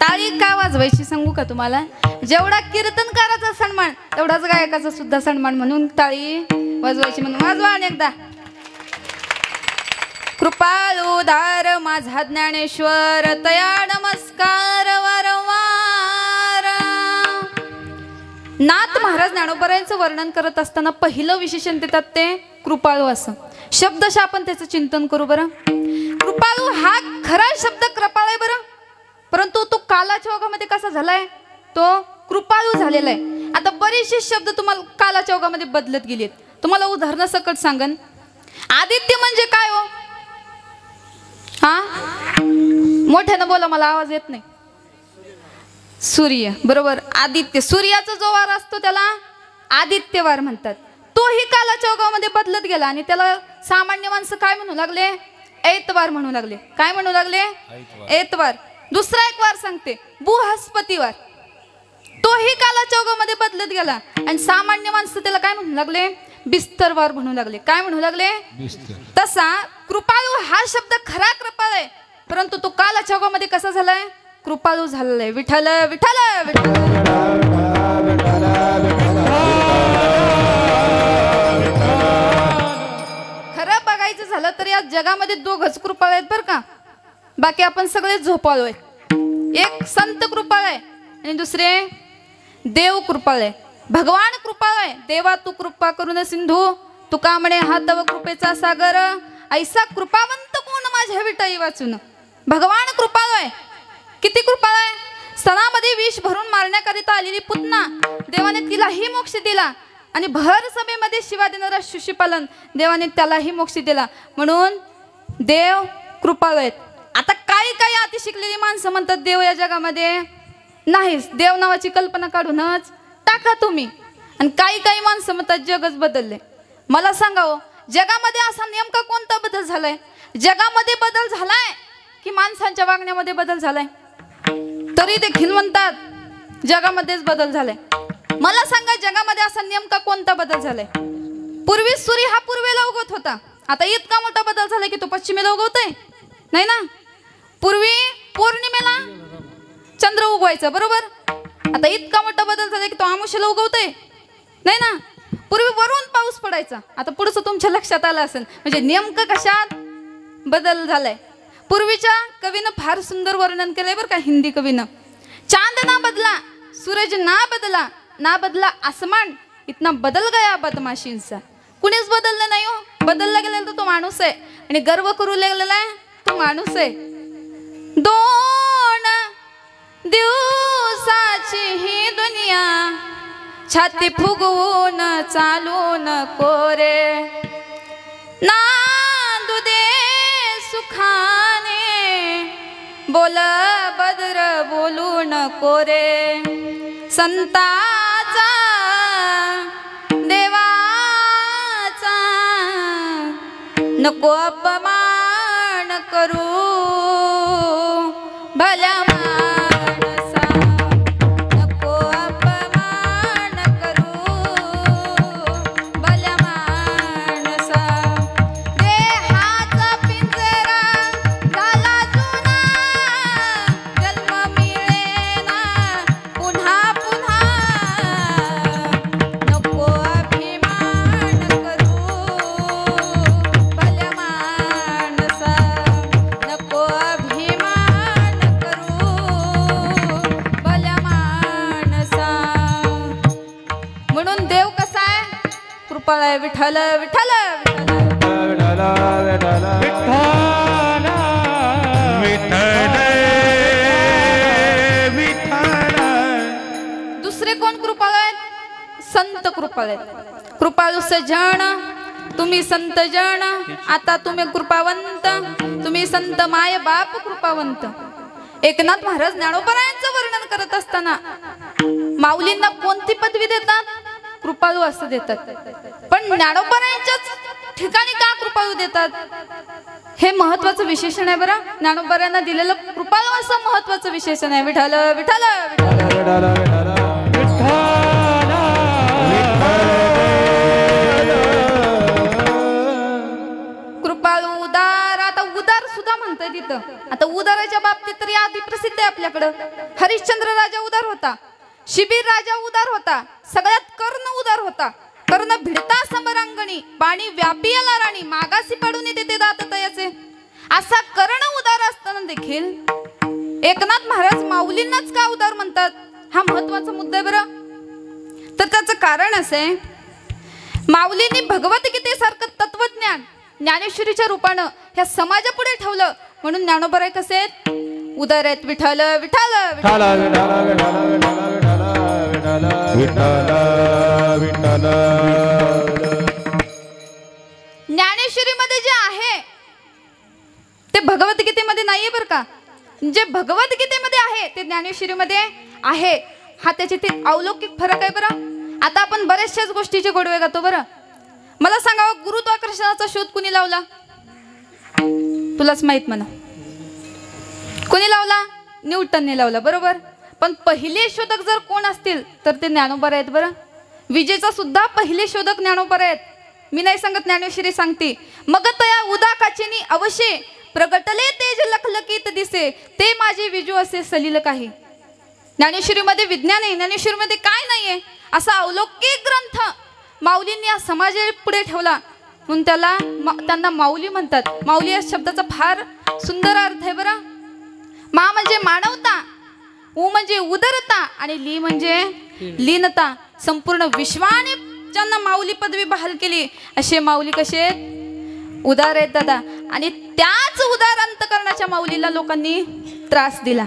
टाळी का वाजवायची सांगू का तुम्हाला? जेवढा कीर्तनकाराचा सन्मान तेवढाच गायकाचा सुद्धा सन्मान म्हणून टाळी वाजवायची. म्हणून वाजवा आणि एकदा. कृपाळू दार माझा ज्ञानेश्वर तया नमस्कार वारंवार. नाथ महाराज ज्ञानोबरायांचं वर्णन करत असताना पहिलं विशेषण देतात ते कृपाळू असं. शब्दशः आपण त्याचं चिंतन करू बरं. कृपाळू हा खरा शब्द कृपाळ आहे बरं, परंतु तो कालाच्या ओघामध्ये कसा झालाय? तो कृपाळू झालेला आहे. आता बरेचसे शब्द तुम्हाला कालाच्या ओघामध्ये बदलत गेलेत. तुम्हाला उदाहरण सकट सांगन. आदित्य म्हणजे काय हो? हा मोठ्यानं बोला, मला आवाज येत नाही. सूर्य, बरोबर. आदित्य, सूर्याचा जो वार असतो त्याला आदित्यवार म्हणतात. तोही कालाच्या ओघामध्ये बदलत गेला आणि त्याला सामान्य माणसं काय म्हणू लागले? ऐतवार म्हणू लागले. काय म्हणू लागले? ऐतवार. दुसरा एक वार सांगते, बृहस्पतिवार. तोही कालाच्या ओघामध्ये बदलत गेला आणि सामान्य माणसं त्याला काय म्हणू लागले? बिस्तरवार म्हणू लागले. काय म्हणू लागले? तसा कृपाळू हा शब्द खरा कृपाळ आहे, परंतु तो कालाच्या ओघामध्ये कसा झालाय? कृपाळू झालेलाय. विठ्ठल विठ्ठल विठ्ठल. खरं बघायचं झालं तर या जगामध्ये दोघच कृपाळ आहेत बरं का. बाकी आपण सगळे झोपाळू आहेत. एक संत कृपाळ आहे आणि दुसरे देव कृपाळ आहे. भगवान कृपाळ आहे. देवा तू कृपा करून सिंधू, तुका म्हणे हा तव कृपेचा सागर, ऐसा कृपावंत कोण माझ्या विटाई वाचून. भगवान कृपाळ आहे. किती कृपाळ आहे? सणामध्ये विष भरून मारण्याकरिता आलेली पुतना देवाने तिलाही मोक्ष दिला आणि भर सभेमध्ये शिवा देणारा शिशुपालन देवाने त्यालाही मोक्ष दिला. म्हणून देव कृपाळ आहेत. आता काही काही अति शिकलेली माणसं म्हणतात देव या जगामध्ये नाहीच, देव नावाची कल्पना काढूनच टाका तुम्ही. आणि काही काही माणसं म्हणतात जगच बदलले. मला सांगावं, जगामध्ये असा नेमका कोणता बदल झालाय? जगामध्ये बदल झालाय की माणसांच्या वागण्यामध्ये बदल झालाय? तरी देखील म्हणतात जगामध्येच बदल झालाय. मला सांगा, जगामध्ये असा नेमका कोणता बदल झालाय? पूर्वी सूर्य हा पूर्वेला उगवत होता, आता इतका मोठा बदल झालाय की तो पश्चिमेला उगवतोय, नाही ना? पूर्वी पौर्णिमेला चंद्र उगवायचा, बरोबर. आता इतका मोठा बदल झालाय की तो अमावस्येला उगवतोय, नाही ना? पूर्वी वरून पाऊस पडायचा, आता पुढचं तुमच्या लक्षात आलं असेल. म्हणजे नेमकं कशात बदल झालाय? पूर्वीच्या कवीनं फार सुंदर वर्णन केलंय बरं का, हिंदी कवीनं. चांद ना बदला, सूरज ना बदला, ना बदला आसमान, इतना बदल गया बदमाशी इंसान. कुणीच बदललं नाही हो. बदलला गेलेला तर तो माणूस आहे आणि गर्व करू लागलेला आहे तो माणूस आहे. 2 दिवसाची ही दुनिया छाती फुगवून चालून कोरे, नांदू दे सुखाने बोल बद्र बोलू नको रे. संताचा देवाचा नको अपमान करू, भल्या माणसा नको अपमान करू, भल्या माणसा. देहाचा पिंजरा झाला जुना, जन्म मिळेना पुन्हा पुन्हा. नको अभिमान करू, भल्या माणसा नको अभिमान करू, भल्या माणसा. म्हणून देव कसा आहे? कृपाळ आहे. विठ्ठल विठ्ठल विठ्ठल. दुसरे कोण कृपाळ आहेत? संत कृपाळ आहेत. कृपाळू सजण, तुम्ही संत जण, आता तुम्ही कृपावंत, तुम्ही संत माय बाप कृपावंत. एकनाथ महाराज ज्ञानोबरायांचं वर्णन करत असताना माऊलींना कोणती पदवी देतात? कृपाळू असं देतात. पण ज्ञानोबरायांच्याच ठिकाणी का कृपाळू देतात? हे महत्वाचं विशेषण आहे बरं. ज्ञानोबरायांना दिलेलं कृपाळू असं महत्वाचं विशेषण आहे. विठ्ठल विठ्ठल विठ्ठल. कृपाळू उदार. आता उदार उदार सुद्धा म्हणताय तिथं. आता उदाराच्या बाबतीत तरी आधी प्रसिद्ध आहे आपल्याकडं. हरिश्चंद्र राजा उदार होता, शिबीर राजा उदार होता, सगळ्यात कर्ण उदार होता. कर्ण भिडता समरांगणी, बाणी व्यापी आला राणी, मागासी पडून येते ते दात तयाचे. असा कर्ण उदार असताना देखील एकनाथ महाराज माऊलींनाच का उदार म्हणतात, हा महत्वाचा मुद्दा आहे बरं. तर त्याचं कारण असं आहे, माऊलींनी भगवद्गीतेसारखं तत्वज्ञान ज्ञानेश्वरीच्या रूपानं ह्या समाजापुढे ठेवलं. म्हणून ज्ञानोबराय कसे आहेत, उदार आहेत. विठ्ठल विठ्ठल ज्ञानेश्वरीमध्ये जे आहे ते भगवद्गीतेमध्ये नाहीये बरं का. जे भगवद्गीतेमध्ये आहे ते ज्ञानेश्वरीमध्ये आहे. हा त्याचे ते अलौकिक फरक आहे बरं. आता आपण बऱ्याचशाच गोष्टीचे गोडवे गातो बरं. मला सांगा, गुरुत्वाकर्षणाचा शोध कुणी लावला, तुलाच माहित म्हणा. कोणी लावला, न्यूटनने लावला बरोबर. पण पहिले शोधक जर कोण असतील तर ते ज्ञानोबा आहेत बरं. विजेचा सुद्धा पहिले शोधक ज्ञानोबा आहेत. मी नाही सांगत, ज्ञानेश्वरी सांगते. मग तया उदाकाचेनी अवशे प्रगटले तेज लखलखीत दिसे, ते माझे विजू असे सलील काही. ज्ञानेश्वरीमध्ये विज्ञान आहे, ज्ञानेश्वरीमध्ये काय नाहीये. असा अलौकिक ग्रंथ माऊलींनी या समाजापुढे ठेवला. म्हणून त्यांना माऊली म्हणतात. माऊली या शब्दाचा फार सुंदर अर्थ आहे बरं. मा म्हणजे मानवता, उ म्हणजे उदरता आणि ली म्हणजे लीनता. संपूर्ण विश्वाने ज्यांना माऊली पदवी बहाल केली असे माऊली कसे उदार आहेत दादा. आणि त्याच उदार अंतकरणाच्या माऊलीला लोकांनी त्रास दिला.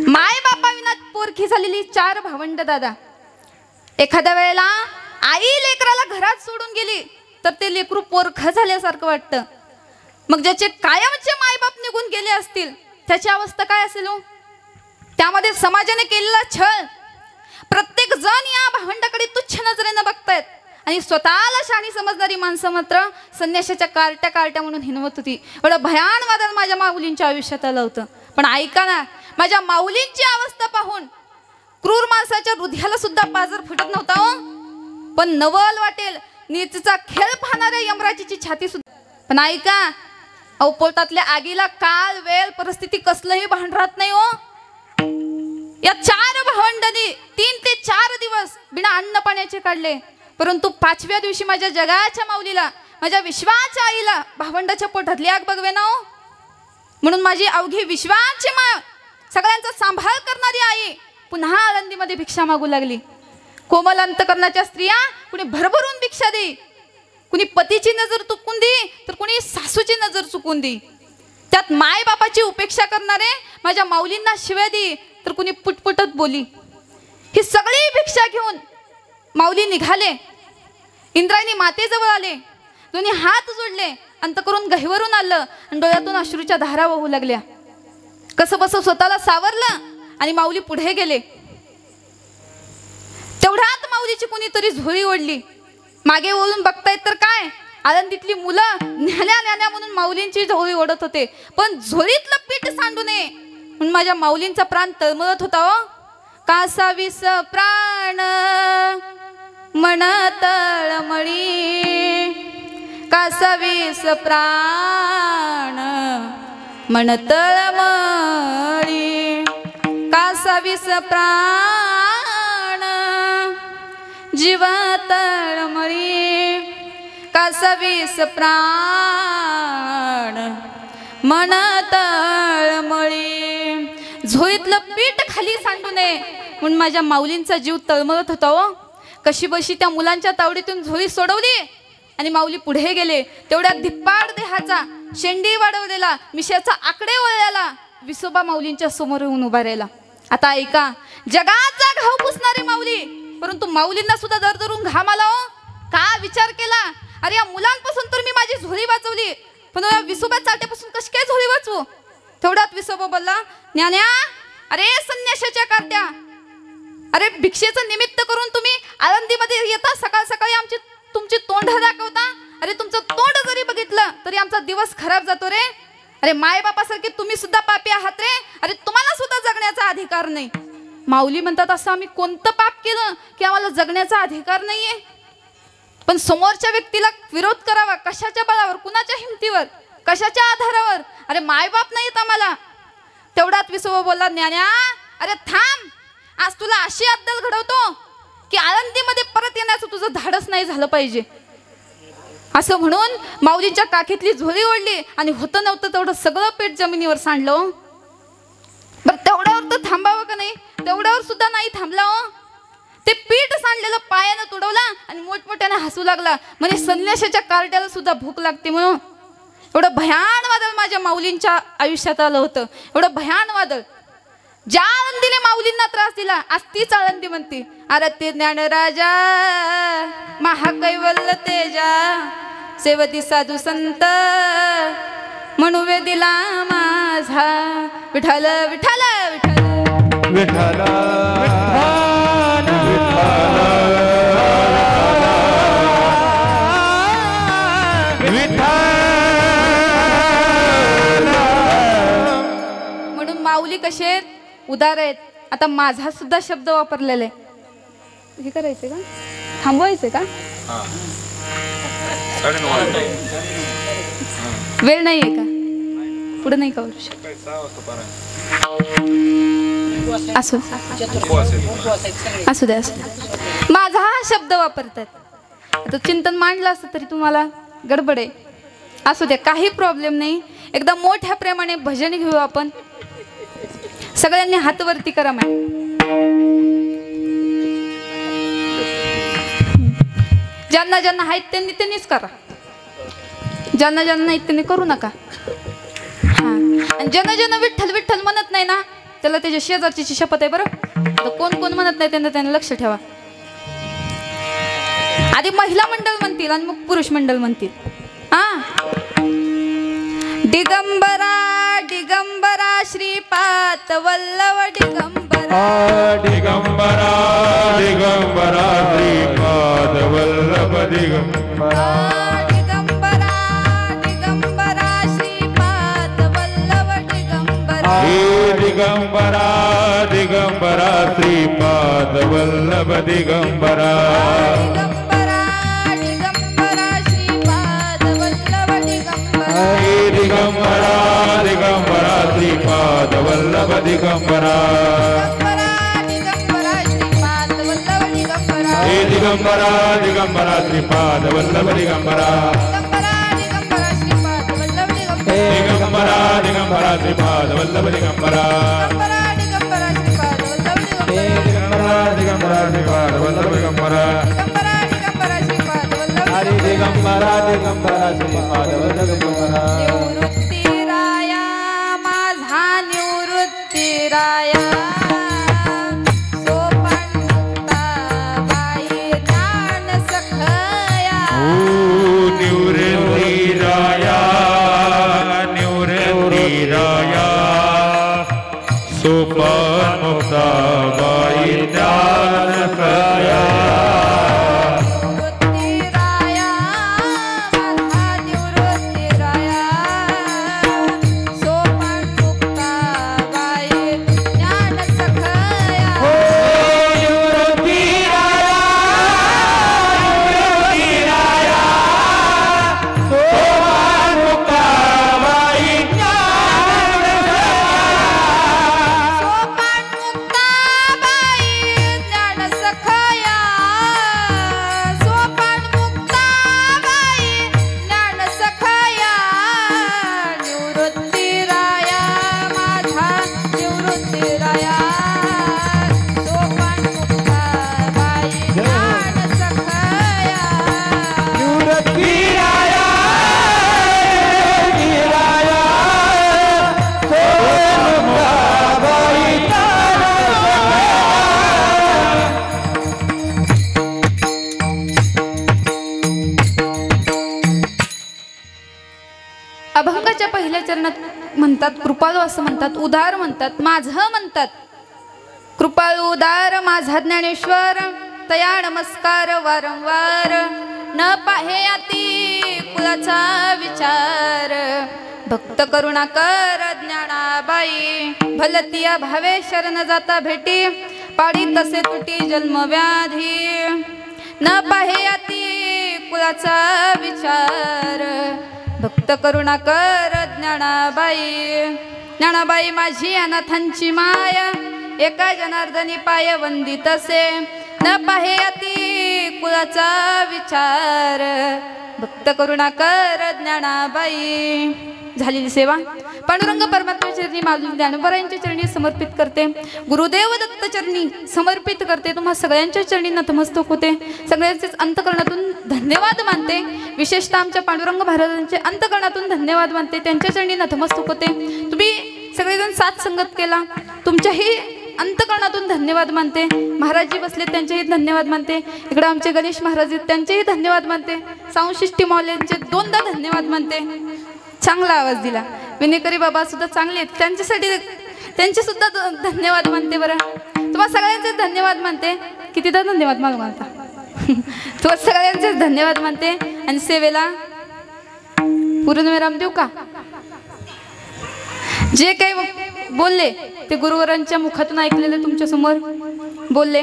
माय बापा विना पोरखी झालेली 4 भावंड दादा. एखाद्या वेळेला आई लेकराला घरात सोडून गेली तर ते लेकरू पोरख झाल्यासारखं वाटतं. मग ज्याचे कायमचे मायबाप निघून गेले असतील त्याची अवस्था काय असेल हो. त्यामध्ये समाजाने केलेला छळ. प्रत्येक जण या भावंडाकडे तुच्छ नजरेनं बघतायत आणि स्वतःला शाणी समजणारी माणसं मात्र संन्याशाच्या कार्ट्या म्हणून हिनवत होती. एवढं भयान वादन माझ्या माऊलींच्या आयुष्यात आलं होतं. पण ऐका ना, माझ्या माऊलींची अवस्था पाहून क्रूर माणसाच्या हृदयाला सुद्धा पाजर फुटत नव्हता हो. पण नवल वाटेल नीचचा खेळ पाहणाऱ्या यमराजीची छाती सुद्धा. पण ऐका, अवपोटातल्या आगीला काळ वेळ परिस्थिती कसलंही भान राहत नाही हो. या 4 भावंडांनी 3 ते 4 दिवस बिना अन्न पाण्याचे काढले. परंतु 5व्या दिवशी माझ्या जगाच्या माऊलीला, माझ्या विश्वाच्या आईला भावंडाच्या पोटातली आग बघवे ना हो. म्हणून माझी अवघी विश्वाची माय, सगळ्यांचा सांभाळ करणारी आई पुन्हा आळंदीमध्ये भिक्षा मागू लागली. कोमल अंतकरणाच्या स्त्रिया कुणी भरभरून भिक्षा दे, कुणी पतीची नजर चुकून दे तर कुणी सासूची नजर चुकून दे. त्यात माय बापाची उपेक्षा करणारे माझ्या माऊलींना शिव्या दे तर कुणी पुटपुटत बोली. ही सगळी भिक्षा घेऊन माऊली निघाले. इंद्रायणी मातेजवळ आले, दोन्ही हात जोडले, अंतकरून गहिवरून आलं आणि डोळ्यातून अश्रूच्या धारा वाहू लागल्या. कसं बस स्वतःला सावरलं आणि माऊली पुढे गेले. तेवढ्यात माऊलीची कुणीतरी झोळी ओढली. मागे वळून बघतायत तर काय, आळंदीतली मुलं न्याल्या म्हणून माऊलींची झोळी ओढत होते. पण झोळीतलं पीठ सांडू नये म्हणून माझ्या माऊलींचा प्राण तळमळत होता हो. कासावीस प्राण मन तळमळी, कासावीस प्राण मन तळमळी, कासावीस प्राण जीव तळमळी, कासावीस प्राण मन तळमळी. झोळीतलं पीठ खाली सांडू नये म्हणून माझ्या माऊलींचा जीव तळमळत होता हो. कशी बशी त्या मुलांच्या तावडीतून झोळी सोडवली आणि माऊली पुढे गेले. तेवढ्या धिप्पाड देहाचा, शेंडी वाढवलेला, मिशाचा आकडे वळल्याला विसोबा माऊलींच्या समोर येऊन उभा राहिला. आता ऐका, जगाचा घाव पुसणारी माऊली, परंतु माऊलींना सुद्धा दरदरून घाम आला हो. का विचार केला, अरे या मुलांपासून तर मी माझी झोळी वाचवली, पण या विसोबा चाट्यापासून कशी काय झोळी वाचवू. तेवढ्यात विसोबा बोलला, ज्ञान्या, अरे संन्याशाच्या कार्ट्या, अरे भिक्षेचं निमित्त करून तुम्ही आळंदीमध्ये येता, सकाळ सकाळी तुमची तोंड दाखवता. अरे तुमचं तोंड जरी बघितलं तरी आमचा दिवस खराब जातो रे. अरे माय बापासारखे तुम्ही सुद्धा पापी आहात रे. अरे तुम्हाला सुद्धा जगण्याचा अधिकार नाही. माऊली म्हणतात, असं आम्ही कोणतं पाप केलं की आम्हाला जगण्याचा अधिकार नाहीये. पण समोरच्या व्यक्तीला विरोध करावा कशाच्या बळावर, कुणाच्या हिमतीवर, कशाच्या आधारावर? अरे मायबाप नाहीत आम्हाला. तेवढ्यात विसोबा बोलला, ज्ञान्या अरे थांब, आज तुला अशी अद्दल घडवतो की आळंदीमध्ये परत येण्याचं तुझं धाडस नाही झालं पाहिजे. असं म्हणून माऊलींच्या काखेतली झोळी ओढली आणि होतं नव्हतं तेवढं सगळं पीठ जमिनीवर सांडलं. बरं तेवढ्यावर तर थांबावं का नाही? तेवढ्यावर सुद्धा नाही थांबला. ते पीठ सांडलेलं पायानं तुडवला आणि मोठमोठ्याने हसू लागला, म्हणजे संन्याशाच्या कार्ट्याला सुद्धा भूक लागते म्हणून. एवढं भयान वादळ माझ्या माऊलींच्या आयुष्यात आलं होतं, एवढं भयान वादळ. ज्या आळंदीने माऊलींना त्रास दिला आज तीच आळंदी म्हणते, अरे ते ज्ञानराजा महाकैवल्य तेजा सेवती साधू संत म्हणू वेदिला माझा विठ्ठल विठ्ठल विठ्ठल विठ्ठल म्हणून माऊली कसे आहेत? उदार आहेत. आता माझा सुद्धा शब्द वापरलेला आहे. हे करायचे का? थांबवायचे का? वेळ नाहीये का? पुढे नाही का वरू शकत? असू द्या. माझा हा शब्द वापरतात. आता चिंतन मांडलं असतं तरी तुम्हाला गडबड आहे. असू द्या, काही प्रॉब्लेम नाही. एकदम मोठ्या प्रेमाने भजन घेऊ आपण. सगळ्यांनी हात वरती करा. ज्यांना ज्यांना आहेत त्यांनी त्यांनीच करा, ज्यांना ज्यांना नाहीत त्यांनी करू नका. हा, आणि ज्यांना ज्यांना विठ्ठल विठ्ठल म्हणत नाही ना त्याला त्याच्या शेजारची शपथ आहे. बरं कोण कोण म्हणत नाही त्यांना त्यांना लक्ष ठेवा. आधी महिला मंडळ म्हणतील आणि मग पुरुष मंडळ म्हणतील. हा, दिगंबरा दिगंबरा श्रीपाद वल्लभ दिगंबरा दिगंबरा दिगंबरा श्रीपाद वल्लभ दिगंबरा दिगंबरा दिगंबरा श्रीपाद वल्लभ दिगंबरा दिगंबरा दिगंबरा श्रीपाद वल्लभ दिगंबरा दिगंबरा दिगंबरा श्रीपाद वल्लभ दिगंबरा दिगंबरा दिगंबरा श्रीपाद वल्लभ दिगंबरा दिगंबरा दिगंबरा श्रीपाद वल्लभ दिगंबरा दिगंबरा दिगंबरा श्रीपाद वल्लभ दिगंबरा हरि दिगंबरा दिगंबरा श्रीपाद वल्लभ दिगंबरा निवृत्तीराया माझा निवृत्तीराया सोपानमुक्ता बाई ज्ञान सखया निवृत्तीराया निवृत्तीराया सोपानमुक्ता बाई ज्ञान सखया अभंगाच्या पहिल्या चरणात म्हणतात कृपाळू असं म्हणतात, उदार म्हणतात, माझं म्हणतात. कृपाळू उदार माझा ज्ञानेश्वर तया नमस्कार वारंवार न पाहे अति कुलाचा विचार भक्त करुणा कर ज्ञानाबाई भलतिया भावे शरण जाता भेटी पाडी तसे तुटी जन्म व्याधी न पाहे अति कुलाचा विचार भक्त करुणाकर ज्ञानाबाई ज्ञानाबाई माझी अनाथांची माया एका जनार्दनी पाय वंदित असे न पाहे अति कुळाचा विचार भक्त करुणाकर ज्ञानाबाई झालेली सेवा पांडुरंग परमात्म्याच्या चरणी माऊली ज्ञानोबरायांच्या चरणी समर्पित करते गुरुदेव दत्त चरणी समर्पित करते तुम्हा सगळ्यांच्या चरणी नतमस्तक होते सगळ्यांचेच अंतकरणातून धन्यवाद मानते विशेषतः आमच्या पांडुरंग महाराजांचे अंतकरणातून धन्यवाद मानते त्यांच्या चरणी नतमस्तक होते तुम्ही सगळेजण साथ संगत केला तुमच्याही अंतकरणातून धन्यवाद मानते महाराजजी बसले त्यांचेही धन्यवाद मानते इकडे आमचे गणेश महाराज त्यांचेही धन्यवाद मानते साऊंशिष्टी मौल्यांचे दोनदा धन्यवाद मानते चांगला आवाज दिला विनेकरी बाबा सुद्धा चांगले आहेत त्यांच्यासाठी त्यांचे सुद्धा धन्यवाद मानते बरं तुम्हाला सगळ्यांचे धन्यवाद मानते कितीदा धन्यवाद मला मानता तुम्हाला सगळ्यांचे धन्यवाद मानते आणि सेवेला पूर्णविराम देऊ का जे काही बोलले ते गुरुवरांच्या मुखातून ऐकलेले तुमच्या समोर बोलले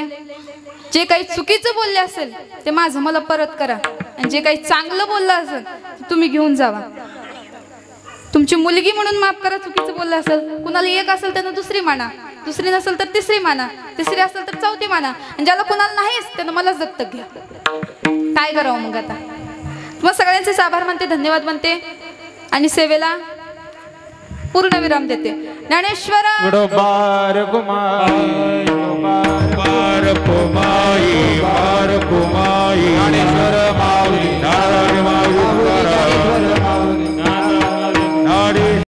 जे काही चुकीचं बोलले असेल ते माझं मला परत करा आणि जे काही चांगलं बोललं असेल ते तुम्ही घेऊन जावा तुमची मुलगी म्हणून माफ करा चुकीचं बोललं असेल कुणाला एक असेल त्यानं दुसरी माना दुसरी नसेल तर तिसरी माना तिसरी असेल तर चौथी माना आणि ज्याला कुणाला नाहीच त्यानं मलाच दत्तक घ्या काय करावं मग आता तुम्हाला सगळ्यांचे आभार मानते धन्यवाद मानते आणि सेवेला पूर्ण विराम देते ज्ञानेश्वर बार कुमाई बार कुमाई बार कुमाई